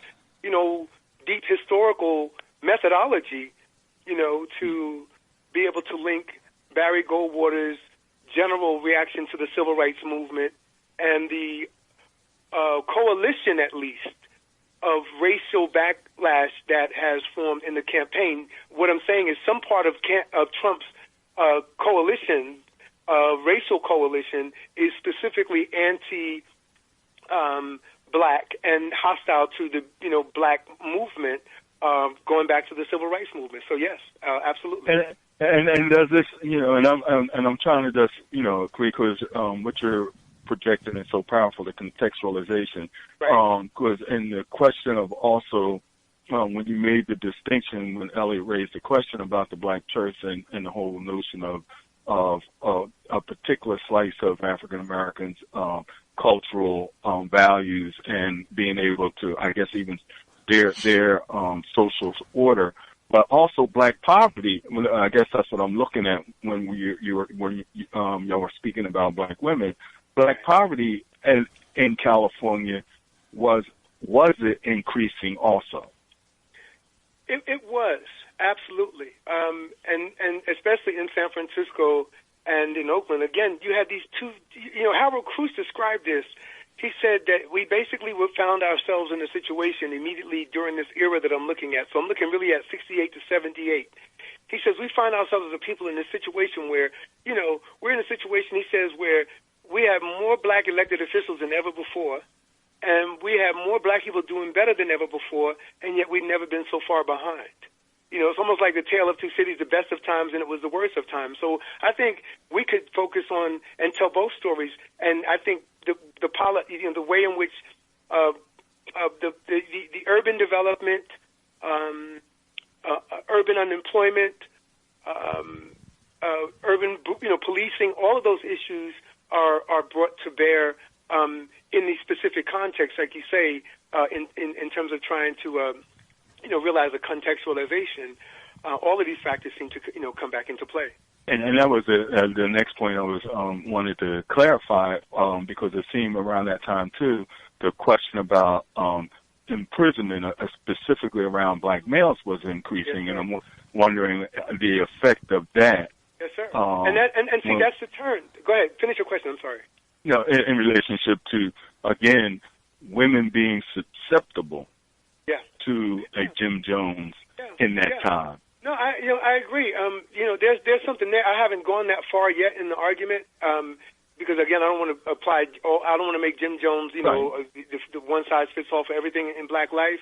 S2: deep historical methodology, to be able to link Barry Goldwater's general reaction to the civil rights movement and the coalition, at least, of racial backlash that has formed in the campaign. What I'm saying is some part of Trump's coalition, racial coalition, is specifically anti-black and hostile to the black movement, going back to the civil rights movement. So yes, absolutely.
S4: And does this, and I'm trying to just, agree, because what you're projecting is so powerful, the contextualization.
S2: Right.
S4: Because in the question of also, when you made the distinction, when Elliot raised the question about the black church and the whole notion of a particular slice of African Americans' cultural values and being able to, I guess, even their social order, but also black poverty. I guess that's what I'm looking at when you were speaking about black women. Black poverty in California was it increasing also?
S2: It was, absolutely, and especially in San Francisco and in Oakland. Again, you had these two. Harold Cruz described this. He said that we basically found ourselves in a situation immediately during this era that I'm looking at. So I'm looking really at 68 to 78. He says we find ourselves as a people in this situation where, we're in a situation, he says, where we have more black elected officials than ever before, and we have more black people doing better than ever before, and yet we've never been so far behind. It's almost like the tale of two cities, the best of times and it was the worst of times. So I think we could focus on and tell both stories, and I think the way in which the urban development, urban unemployment, urban policing, all of those issues are brought to bear in these specific contexts, like you say, in terms of trying to realize a contextualization. All of these factors seem to come back into play.
S4: And that was the next point I was wanted to clarify, because it seemed around that time too, the question about imprisonment, specifically around black males, was increasing, and I'm wondering the effect of that.
S2: Yes, sir. And see, that's the turn. Go ahead, finish your question. I'm sorry.
S4: No, in relationship to, again, women being susceptible to a Jim Jones in that time.
S2: No, I agree. There's something there. I haven't gone that far yet in the argument, because again, I don't want to I don't want to make Jim Jones, the one size fits all for everything in Black life.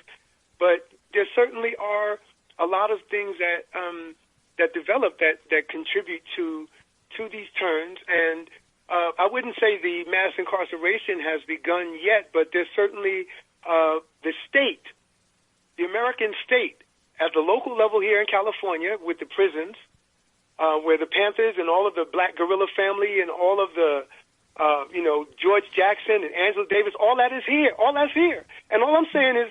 S2: But there certainly are a lot of things that develop that contribute to these turns, and I wouldn't say the mass incarceration has begun yet, but there's certainly the state, the American state, at the local level here in California with the prisons, where the Panthers and all of the black guerrilla family and all of the, George Jackson and Angela Davis, all that is here. All that's here. And all I'm saying is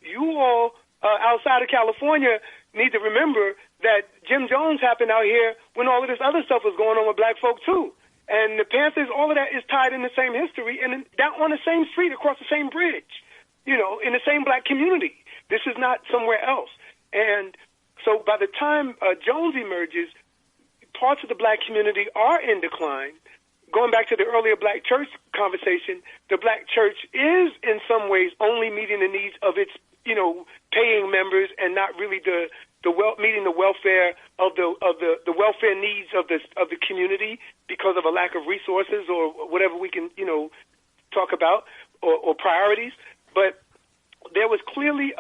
S2: you all outside of California need to remember that Jim Jones happened out here when all of this other stuff was going on with black folk too. And the Panthers, all of that is tied in the same history and down on the same street across the same bridge, in the same black community. This is not somewhere else. And so by the time Jones emerges, parts of the black community are in decline. Going back to the earlier black church conversation, the black church is in some ways only meeting the needs of its, paying members and not really meeting the welfare of the welfare needs of the community because of a lack of resources or whatever we can, talk about or priorities. But there was clearly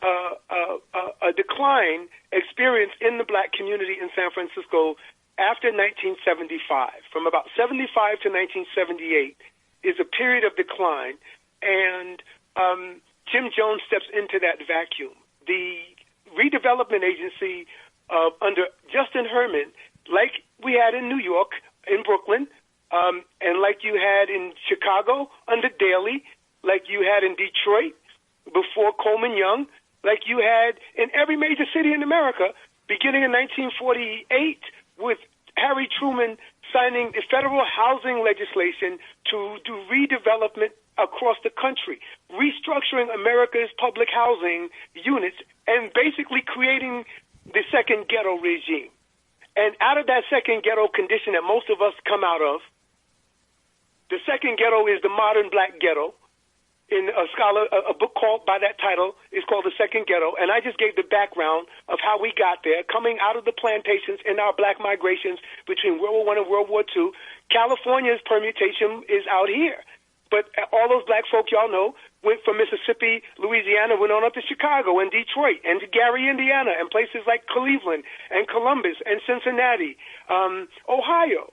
S2: a decline experienced in the black community in San Francisco after 1975. From about 75 to 1978 is a period of decline, and Jim Jones steps into that vacuum. The redevelopment agency under Justin Herman, like we had in New York, in Brooklyn, and like you had in Chicago under Daley, like you had in Detroit before Coleman Young, like you had in every major city in America, beginning in 1948 with Harry Truman signing the federal housing legislation to do redevelopment across the country, restructuring America's public housing units and basically creating the second ghetto regime. And out of that second ghetto condition that most of us come out of, the second ghetto is the modern black ghetto. In a book called by that title is called The Second Ghetto, and I just gave the background of how we got there, coming out of the plantations in our black migrations between World War I and World War II. California's permutation is out here, but all those black folk y'all know went from Mississippi, Louisiana, went on up to Chicago and Detroit and to Gary, Indiana, and places like Cleveland and Columbus and Cincinnati, Ohio.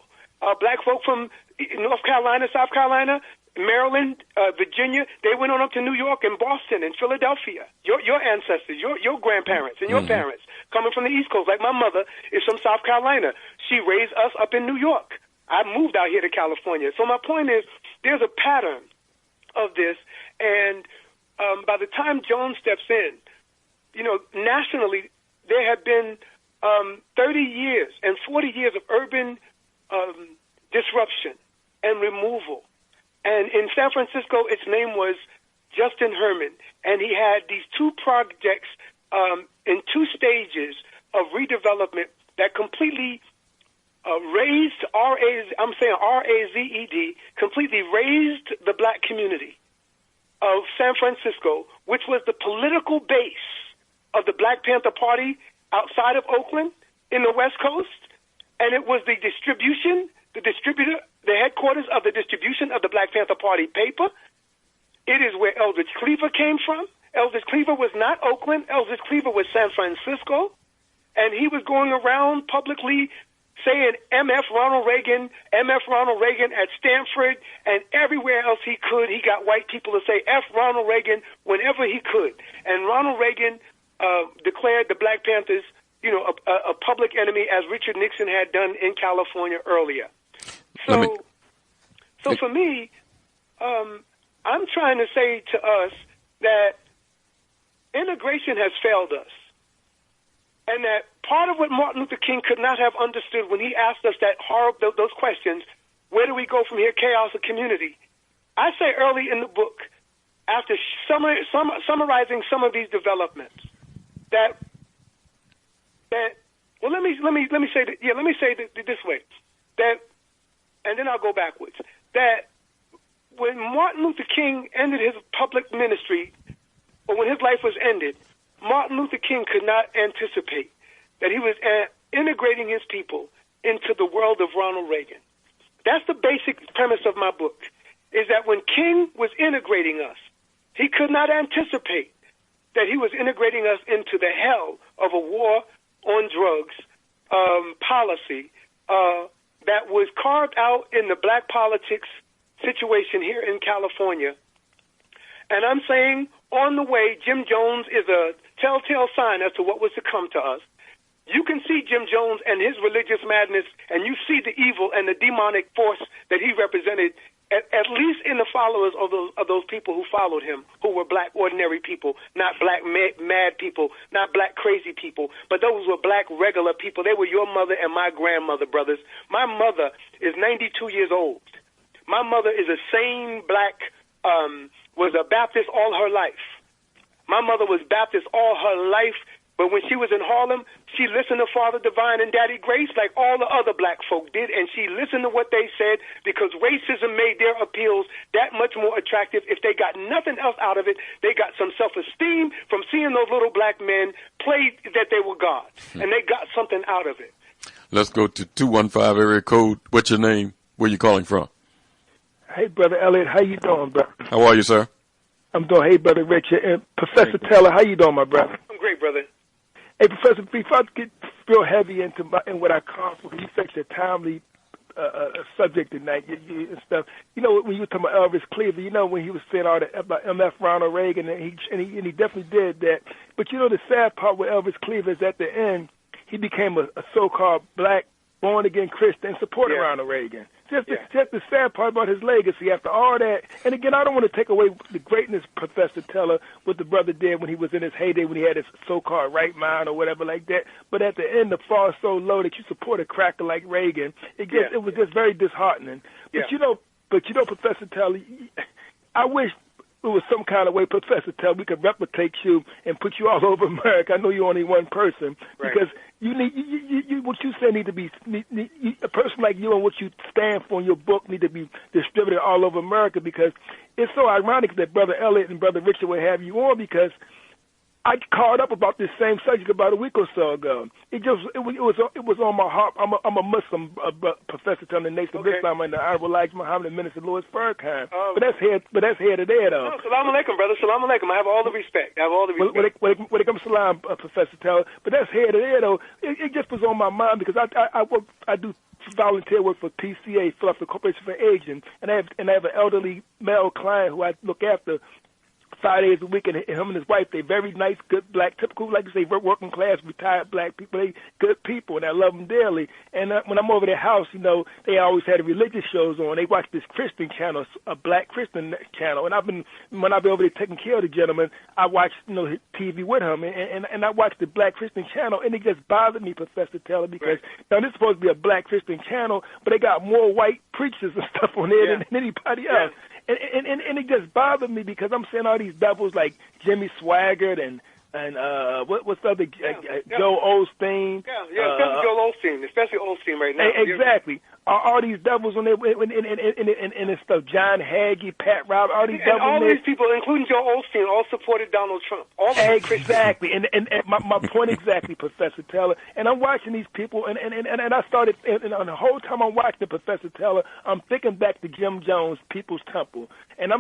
S2: Black folk from North Carolina, South Carolina, Maryland, Virginia, they went on up to New York and Boston and Philadelphia. Your ancestors, your grandparents and your parents coming from the East Coast, like my mother is from South Carolina. She raised us up in New York. I moved out here to California. So my point is there's a pattern of this, and by the time Jones steps in, nationally there have been 30 years and 40 years of urban disruption and removal. And in San Francisco, its name was Justin Herman, and he had these two projects in two stages of redevelopment that completely raised R-A-Z-E-D, completely raised the black community of San Francisco, which was the political base of the Black Panther Party outside of Oakland in the West Coast, and it was the headquarters of the distribution of the Black Panther Party paper. It is where Eldridge Cleaver came from. Eldridge Cleaver was not Oakland. Eldridge Cleaver was San Francisco. And he was going around publicly saying MF Ronald Reagan at Stanford and everywhere else he could. He got white people to say F Ronald Reagan whenever he could. And Ronald Reagan declared the Black Panthers, a public enemy, as Richard Nixon had done in California earlier. So for me, I'm trying to say to us that integration has failed us. And that part of what Martin Luther King could not have understood when he asked us those questions, where do we go from here, chaos or community? I say early in the book, after summarizing some of these developments, let me say it this way, and then I'll go backwards. That when Martin Luther King ended his public ministry, or when his life was ended, Martin Luther King could not anticipate that he was integrating his people into the world of Ronald Reagan. That's the basic premise of my book, is that when King was integrating us, he could not anticipate that he was integrating us into the hell of a war on drugs policy that was carved out in the black politics situation here in California. And I'm saying, on the way, Jim Jones is a telltale sign as to what was to come to us. You can see Jim Jones and his religious madness, and you see the evil and the demonic force that he represented, at least in the followers of those people who followed him, who were black ordinary people, not black mad people, not black crazy people, but those were black regular people. They were your mother and my grandmother, brothers. My mother is 92 years old. My mother is a sane black, was a Baptist all her life. My mother was Baptist all her life, but when she was in Harlem, she listened to Father Divine and Daddy Grace like all the other black folk did, and she listened to what they said because racism made their appeals that much more attractive. If they got nothing else out of it, they got some self-esteem from seeing those little black men play that they were God, and they got something out of it.
S1: Let's go to 215 area code. What's your name? Where you calling from?
S5: Hey, Brother Elliot, how you doing, brother?
S1: How are you, sir?
S5: I'm doing. Hey, Brother Richard. And Professor Taylor, how you doing, my brother?
S2: I'm great, brother.
S5: Hey, Professor, before I get real heavy into what I call for, you such a timely subject tonight and stuff. You know, when you were talking about Elvis Cleaver, you know, when he was saying all that about MF Ronald Reagan, and he definitely did that. But you know, the sad part with Elvis Cleaver is at the end, he became a so-called black born-again Christian and supported Ronald Reagan. Just the sad part about his legacy after all that. And again, I don't want to take away the greatness, Professor Teller, what the brother did when he was in his heyday, when he had his so-called right mind or whatever like that. But at the end, the fall so low that you support a cracker like Reagan, it was just very disheartening. But you know, Professor Teller, I wish it was some kind of way, Professor Teller, we could replicate you and put you all over America. I know you're only one person because you need what you say need to be a person like you and what you stand for in your book need to be distributed all over America, because it's so ironic that Brother Elliot and Brother Richard would have you on, because I called up about this same subject about a week or so ago. It was on my heart. I'm a Muslim, Professor telling the Nation of Islam and the Honorable Elijah Muhammad and Minister Louis Farrakhan. But that's here to there though.
S2: No, salam alaikum, brother. Salam alaikum. I have all the respect.
S5: When it comes to salam, Professor Taylor, but that's here to there though. It just was on my mind because I do volunteer work for PCA, Philadelphia Corporation for Aging, and I have an elderly male client who I look after 5 days a week, and him and his wife, they're very nice, good black, typical, like you say, working class, retired black people. They good people, and I love them dearly. And when I'm over their house, you know, they always had religious shows on. They watch this Christian channel, a black Christian channel. And when I've been over there taking care of the gentleman, I watch, you know, TV with him, and I watch the black Christian channel, and it just bothered me, Professor Taylor, because now this is supposed to be a black Christian channel, but they got more white preachers and stuff on there than anybody else. And it just bothered me because I'm seeing all these devils like Jimmy Swaggart and what's the other Joe Osteen.
S2: Especially Osteen right now.
S5: Exactly. All these devils on there and stuff. John Hagee, Pat Rob, all these devils.
S2: And all these people, including Joe Osteen, all supported Donald Trump.
S5: Exactly. And my point exactly, Professor Taylor. And I'm watching these people, and I started, and the whole time I'm watching Professor Taylor, I'm thinking back to Jim Jones, People's Temple, and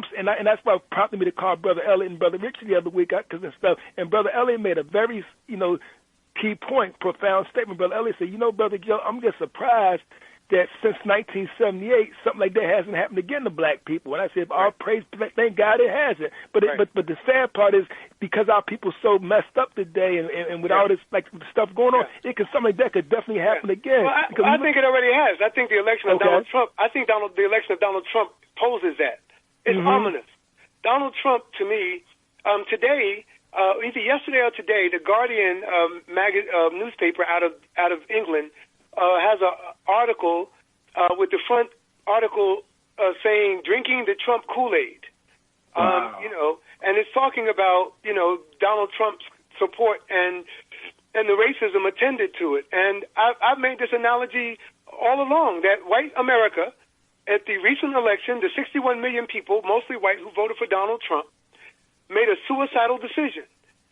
S5: that's what prompted me to call Brother Elliot and Brother Richard the other week, because and stuff. And Brother Elliot made a very, key point, profound statement. Brother Elliot said, Brother Joe, I'm just surprised that since 1978, something like that hasn't happened again to black people. And I said, all praise, thank God it hasn't. But the sad part is, because our people so messed up today, and with all this like stuff going on, something like that could definitely happen again.
S2: Well, I think it already has. I think the election of Donald Trump. The election of Donald Trump poses that. It's ominous. Donald Trump, to me, today, either yesterday or today, the Guardian newspaper out of England has an article with the front article saying "Drinking the Trump Kool-Aid."
S5: Wow.
S2: And it's talking about Donald Trump's support and the racism attended to it. And I've made this analogy all along that white America, at the recent election, the 61 million people, mostly white, who voted for Donald Trump, made a suicidal decision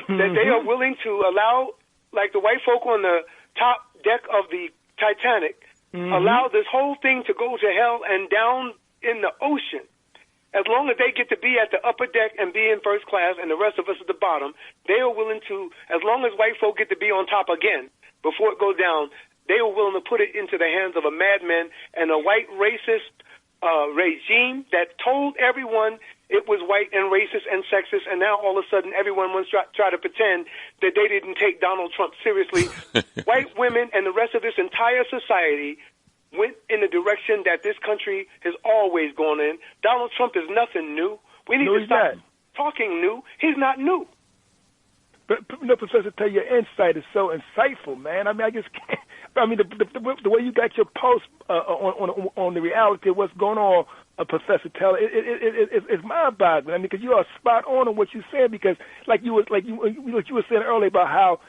S2: that they are willing to allow, like the white folk on the top deck of the Titanic, allow this whole thing to go to hell and down in the ocean. As long as they get to be at the upper deck and be in first class and the rest of us at the bottom, they are willing to, as long as white folk get to be on top again before it goes down, they are willing to put it into the hands of a madman and a white racist regime that told everyone it was white and racist and sexist, and now all of a sudden everyone wants to try to pretend that they didn't take Donald Trump seriously. White women and the rest of this entire society went in the direction that this country has always gone in. Donald Trump is nothing new. We need to stop talking new. He's not new.
S5: But Professor, tell your insight is so insightful, man. I mean, I just can't. I mean, the way you got your post on the reality of what's going on, Professor Taylor, it's mind-boggling. I mean, because you are spot on what you said. Because like you were saying earlier about how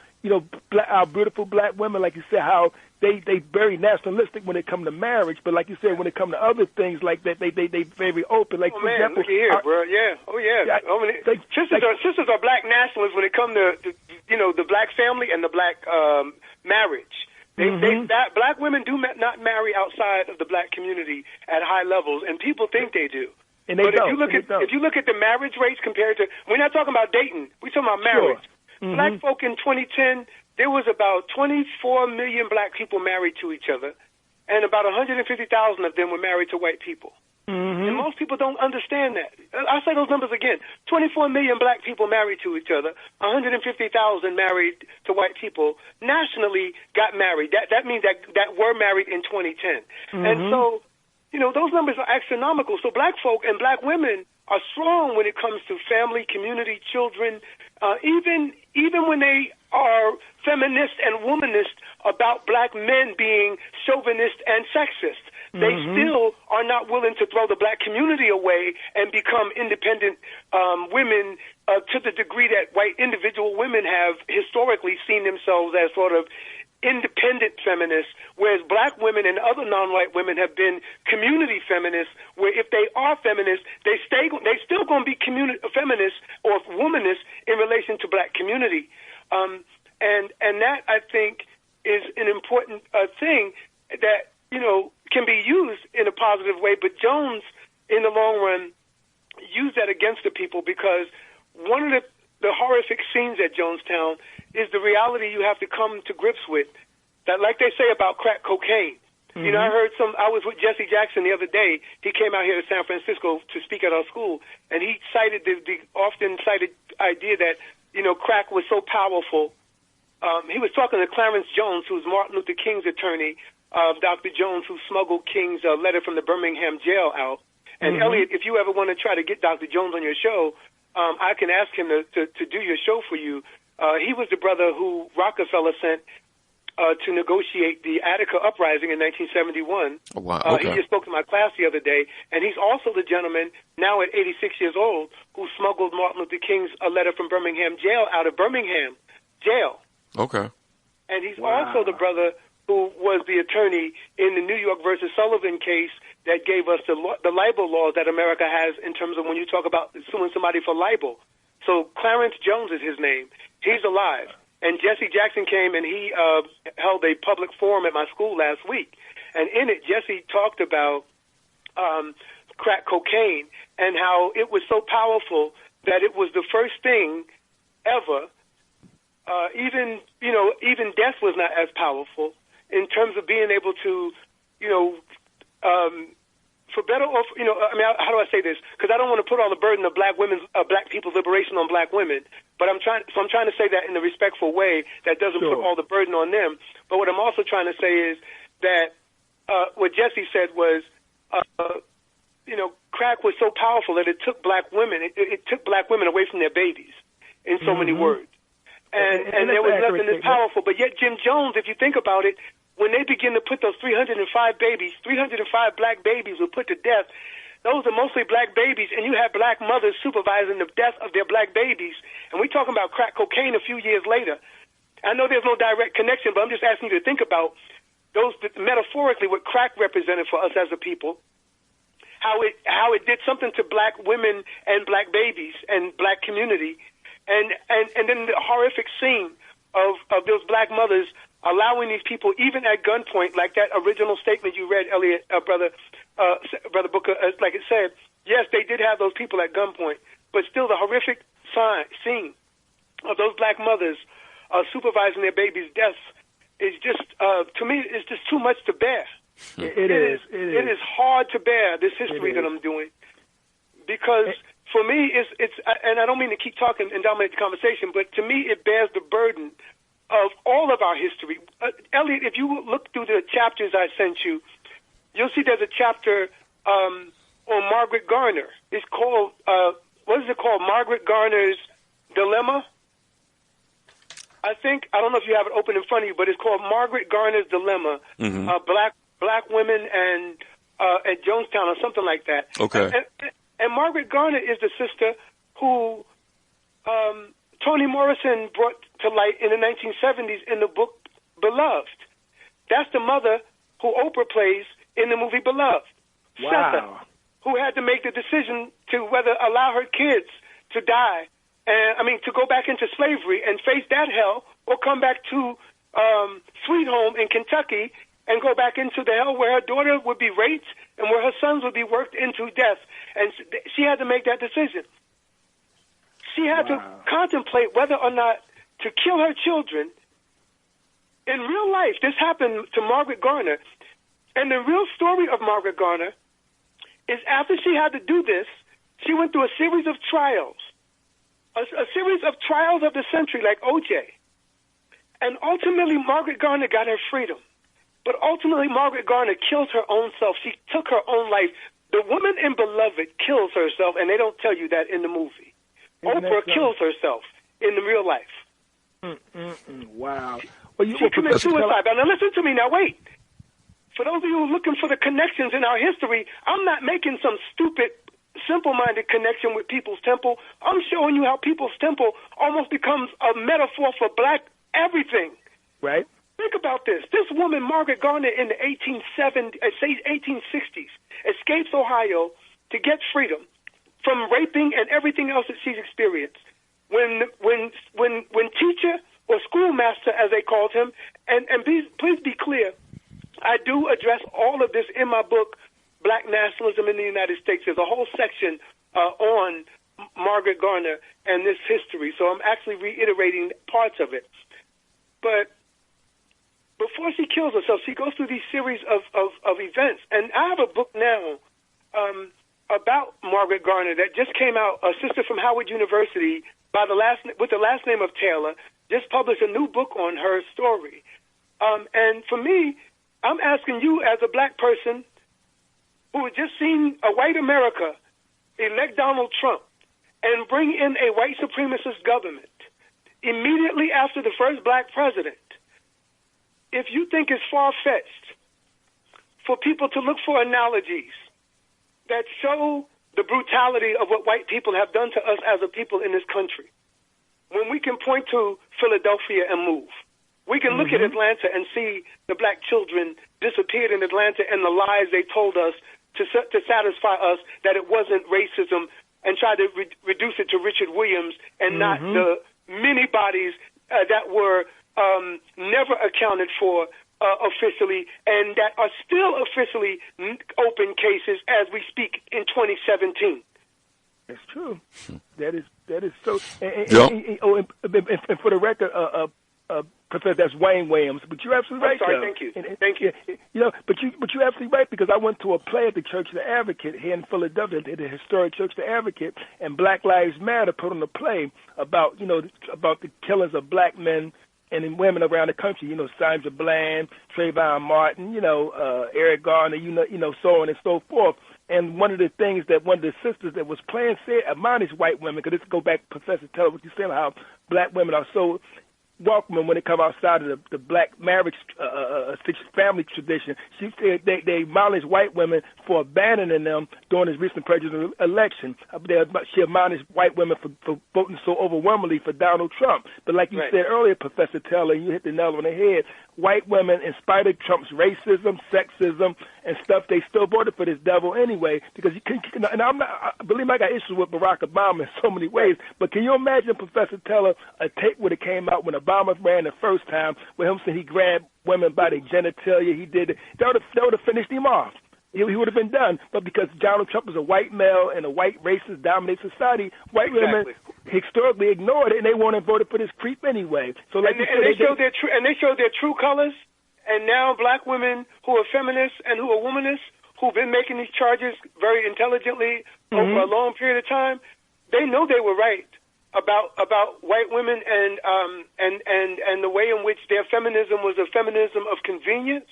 S5: our beautiful black women, like you said, how they very nationalistic when it comes to marriage, but like you said, when it comes to other things like that, they very open. Like, for example,
S2: look here, bro. Yeah. Oh, yeah. Sisters are black nationalists when it comes to the black family and the black marriage. Black women do not marry outside of the black community at high levels, and people think they do.
S5: And they
S2: but
S5: don't.
S2: If you look at the marriage rates compared to, we're not talking about dating, we're talking about marriage. Sure. Black folk in 2010, there was about 24 million black people married to each other, and about 150,000 of them were married to white people. And most people don't understand that. I'll say those numbers again. 24 million black people married to each other, 150,000 married to white people, nationally got married. That means that were married in 2010. And so, those numbers are astronomical. So black folk and black women are strong when it comes to family, community, children, even when they are feminist and womanist about black men being chauvinist and sexist. They still are not willing to throw the black community away and become independent women to the degree that white individual women have historically seen themselves as sort of independent feminists, whereas black women and other non-white women have been community feminists, where if they are feminists, they still going to be feminists or womanists in relation to black community. And that, I think, is an important thing that, can be used in a positive way. But Jones, in the long run, used that against the people because one of the horrific scenes at Jonestown is the reality you have to come to grips with. That, like they say about crack cocaine. I was with Jesse Jackson the other day. He came out here to San Francisco to speak at our school, and he cited the often cited idea that, crack was so powerful. He was talking to Clarence Jones, who's Martin Luther King's attorney, Dr. Jones, who smuggled King's letter from the Birmingham jail out. And Elliot, if you ever want to try to get Dr. Jones on your show, I can ask him to do your show for you. He was the brother who Rockefeller sent to negotiate the Attica uprising in 1971. Oh, wow. Okay. He just spoke to my class the other day, and he's also the gentleman, now at 86 years old, who smuggled Martin Luther King's letter from Birmingham jail out of Birmingham jail.
S1: Okay.
S2: And he's also the brother who was the attorney in the New York versus Sullivan case that gave us the libel laws that America has in terms of when you talk about suing somebody for libel. So Clarence Jones is his name. He's alive. And Jesse Jackson came and he held a public forum at my school last week. And in it, Jesse talked about crack cocaine and how it was so powerful that it was the first thing ever. Even death was not as powerful in terms of being able to, for better or, how do I say this? Because I don't want to put all the burden of black people's liberation on black women. But I'm trying to say that in a respectful way that doesn't put all the burden on them. But what I'm also trying to say is that what Jesse said was, crack was so powerful that it took black women. It took black women away from their babies. in so many words. And there was nothing as powerful. But yet Jim Jones, if you think about it, when they begin to put those 305 babies, 305 black babies were put to death, those are mostly black babies, and you have black mothers supervising the death of their black babies. And we're talking about crack cocaine a few years later. I know there's no direct connection, but I'm just asking you to think about those, metaphorically, what crack represented for us as a people, how it did something to black women and black babies and black community, and then the horrific scene of those black mothers allowing these people, even at gunpoint, like that original statement you read, Elliot, Brother Booker, like it said, yes, they did have those people at gunpoint, but still the horrific scene of those black mothers supervising their babies' deaths is just, to me, it's just too much to bear.
S5: It is.
S2: It is hard to bear, this history that I'm doing, because for me, it's, and I don't mean to keep talking and dominate the conversation, but to me, it bears the burden of all of our history. Elliot, if you look through the chapters I sent you, you'll see there's a chapter on Margaret Garner. It's called, what is it called? Margaret Garner's Dilemma? I don't know if you have it open in front of you, but it's called Margaret Garner's Dilemma, black women and at Jonestown or something like that.
S1: Okay.
S2: And Margaret Garner is the sister who Toni Morrison brought to light in the 1970s in the book Beloved. That's the mother who Oprah plays in the movie Beloved.
S5: Wow.
S2: Setha, who had to make the decision to whether allow her kids to die, to go back into slavery and face that hell, or come back to Sweet Home in Kentucky and go back into the hell where her daughter would be raped and where her sons would be worked into death. And she had to make that decision. She had to contemplate whether or not to kill her children. In real life, this happened to Margaret Garner. And the real story of Margaret Garner is after she had to do this, she went through a series of trials, a series of trials of the century like O.J. And ultimately, Margaret Garner got her freedom. But ultimately, Margaret Garner killed her own self. She took her own life. The woman in Beloved kills herself, and they don't tell you that in the movie. Oprah kills herself in the real life.
S5: Wow.
S2: She commits suicide. Now listen to me. Now wait. For those of you who are looking for the connections in our history, I'm not making some stupid, simple-minded connection with People's Temple. I'm showing you how People's Temple almost becomes a metaphor for black everything.
S5: Right.
S2: Think about this. This woman, Margaret Garner, in the 1860s, escapes Ohio to get freedom from raping and everything else that she's experienced. When teacher or schoolmaster, as they called him, and please be clear, I do address all of this in my book, Black Nationalism in the United States. There's a whole section on Margaret Garner and this history, so I'm actually reiterating parts of it. But before she kills herself, she goes through these series of events. And I have a book now about Margaret Garner that just came out. A sister from Howard University with the last name of Taylor just published a new book on her story. And for me, I'm asking you as a black person who had just seen a white America elect Donald Trump and bring in a white supremacist government immediately after the first black president, if you think it's far-fetched for people to look for analogies that show the brutality of what white people have done to us as a people in this country, when we can point to Philadelphia and move, we can look at Atlanta and see the black children disappeared in Atlanta and the lies they told us to satisfy us that it wasn't racism, and try to reduce it to Richard Williams and not the many bodies that were never accounted for officially, and that are still officially open cases as we speak in 2017.
S5: It's true. That is so. And for the record, Professor, that's Wayne Williams. But you're absolutely right.
S2: Sorry, thank you. Thank you.
S5: But you're absolutely right, because I went to a play at the Church of the Advocate here in Philadelphia, the historic Church of the Advocate, and Black Lives Matter put on a play about the killings of black men and women around the country. Sandra Bland, Trayvon Martin, Eric Garner, so on and so forth. And one of the things that one of the sisters that was playing said, admonish white women, because this go back, Professor Teller, what you saying, how black women are so welcoming when they come outside of the black marriage family tradition. She said they admonished white women for abandoning them during this recent presidential election. She admonished white women for voting so overwhelmingly for Donald Trump. But like you said earlier, Professor Taylor, you hit the nail on the head. White women, in spite of Trump's racism, sexism, and stuff, they still voted for this devil anyway. Because you can, and I'm not, believe me, I got issues with Barack Obama in so many ways. But can you imagine, Professor Taylor, a tape would have came out when Obama ran the first time, with him saying he grabbed women by their genitalia, he did it. That would have finished him off. He would have been done. But because Donald Trump is a white male in a white racist dominated society, white women historically ignored it, and they won't have voted for this creep anyway. So like
S2: they showed their true colors. And now black women who are feminists and who are womanists, who've been making these charges very intelligently over a long period of time, they know they were right about white women and the way in which their feminism was a feminism of convenience.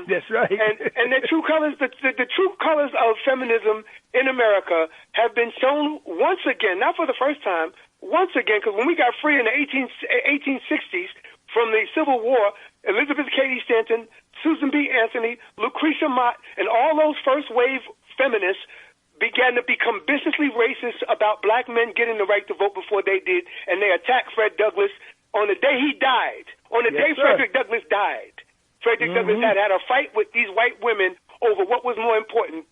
S5: That's right.
S2: and the true colors, the true colors of feminism in America have been shown once again, not for the first time, once again, because when we got free in the 1860s from the Civil War, Elizabeth Cady Stanton, Susan B. Anthony, Lucretia Mott, and all those first wave feminists began to become viciously racist about black men getting the right to vote before they did, and they attacked Fred Douglass on the day he died, on the day Frederick Douglass died. Frederick Douglass had a fight with these white women over what was more important,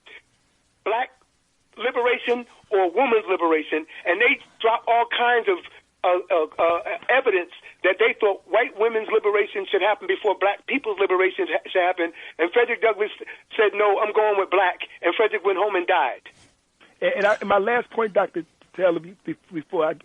S2: black liberation or woman's liberation, and they dropped all kinds of evidence that they thought white women's liberation should happen before black people's liberation should happen. And Frederick Douglass said, no, I'm going with black. And Frederick went home and died.
S5: And my last point, Dr. Taylor, before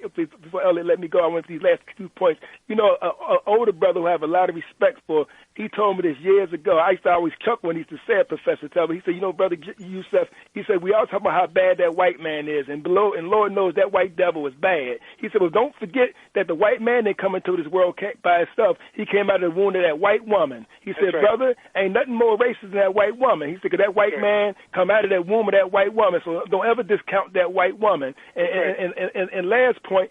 S5: Elliot let me go, I want these last 2 points. You know, an older brother who I have a lot of respect for, he told me this years ago. I used to always chuckle when he used to say it, Professor Taylor. He said, you know, Brother Youssef, he said, we all talk about how bad that white man is, and Lord knows that white devil is bad. He said, well, don't forget that the white man didn't come into this world by himself. He came out of the womb of that white woman. He said, brother, ain't nothing more racist than that white woman. He said, 'cause that white man come out of that womb of that white woman, so don't ever discount that white woman. And last point,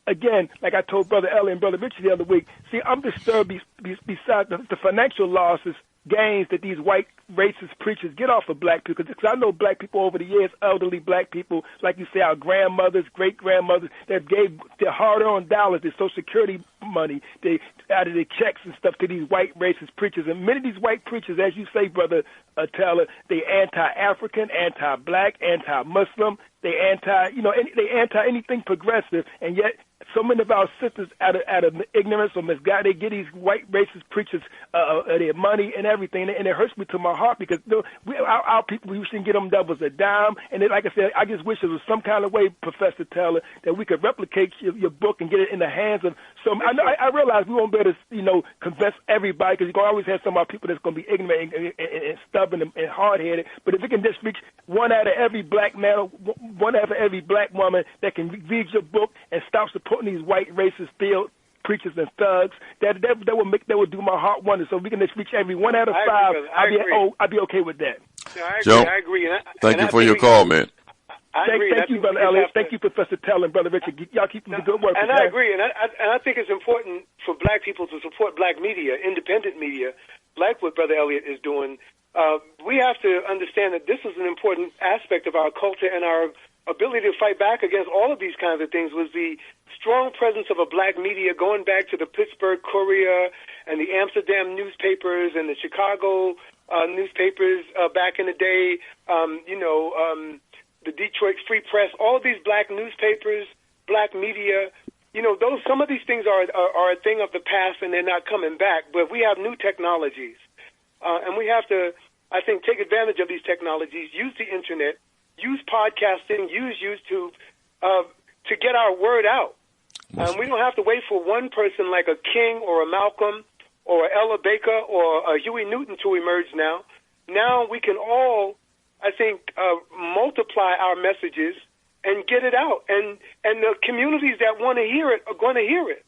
S5: again, like I told Brother Ellie and Brother Richard the other week, see, I'm disturbed besides the financial losses, gains that these white racist preachers get off of black people. Because I know black people over the years, elderly black people, like you say, our grandmothers, great-grandmothers, that gave their hard-earned dollars, their Social Security money, out of their checks and stuff to these white racist preachers. And many of these white preachers, as you say, Brother Taylor, they anti-African, anti-black, anti-Muslim, they anti anything progressive, and yet so many of our sisters, out of ignorance or misguided, they get these white racist preachers their money and everything, and it hurts me to my heart because our people, we shouldn't get them devils a dime. And like I said, I just wish there was some kind of way, Professor Taylor, that we could replicate your book and get it in the hands of some. I realize we won't be able to, convince everybody, because you're going to always have some of our people that's going to be ignorant and stubborn and hard-headed. But if we can just reach one out of every black man, one out of every black woman that can read your book and stop supporting these white racist field preachers and thugs, that would do my heart wonders. So if we can just reach every one out of five, I'd be okay with that.
S2: No, I agree.
S1: Thank you for your call, man.
S5: Thank you, Brother Elliott. Thank you, Professor Taylor and Brother Richard. Y'all keep the good work.
S2: And I agree. And I think it's important for black people to support black media, independent media, like what Brother Elliott is doing. We have to understand that this is an important aspect of our culture, and our ability to fight back against all of these kinds of things was the strong presence of a black media going back to the Pittsburgh Courier and the Amsterdam newspapers and the Chicago newspapers back in the day, the Detroit Free Press, all of these black newspapers, black media, some of these things are a thing of the past and they're not coming back, but we have new technologies. And we have to, I think, take advantage of these technologies, use the internet, use podcasting, use YouTube to get our word out. We don't have to wait for one person like a King or a Malcolm or Ella Baker or a Huey Newton to emerge now. Now we can all, I think, multiply our messages and get it out. And the communities that want to hear it are going to hear it.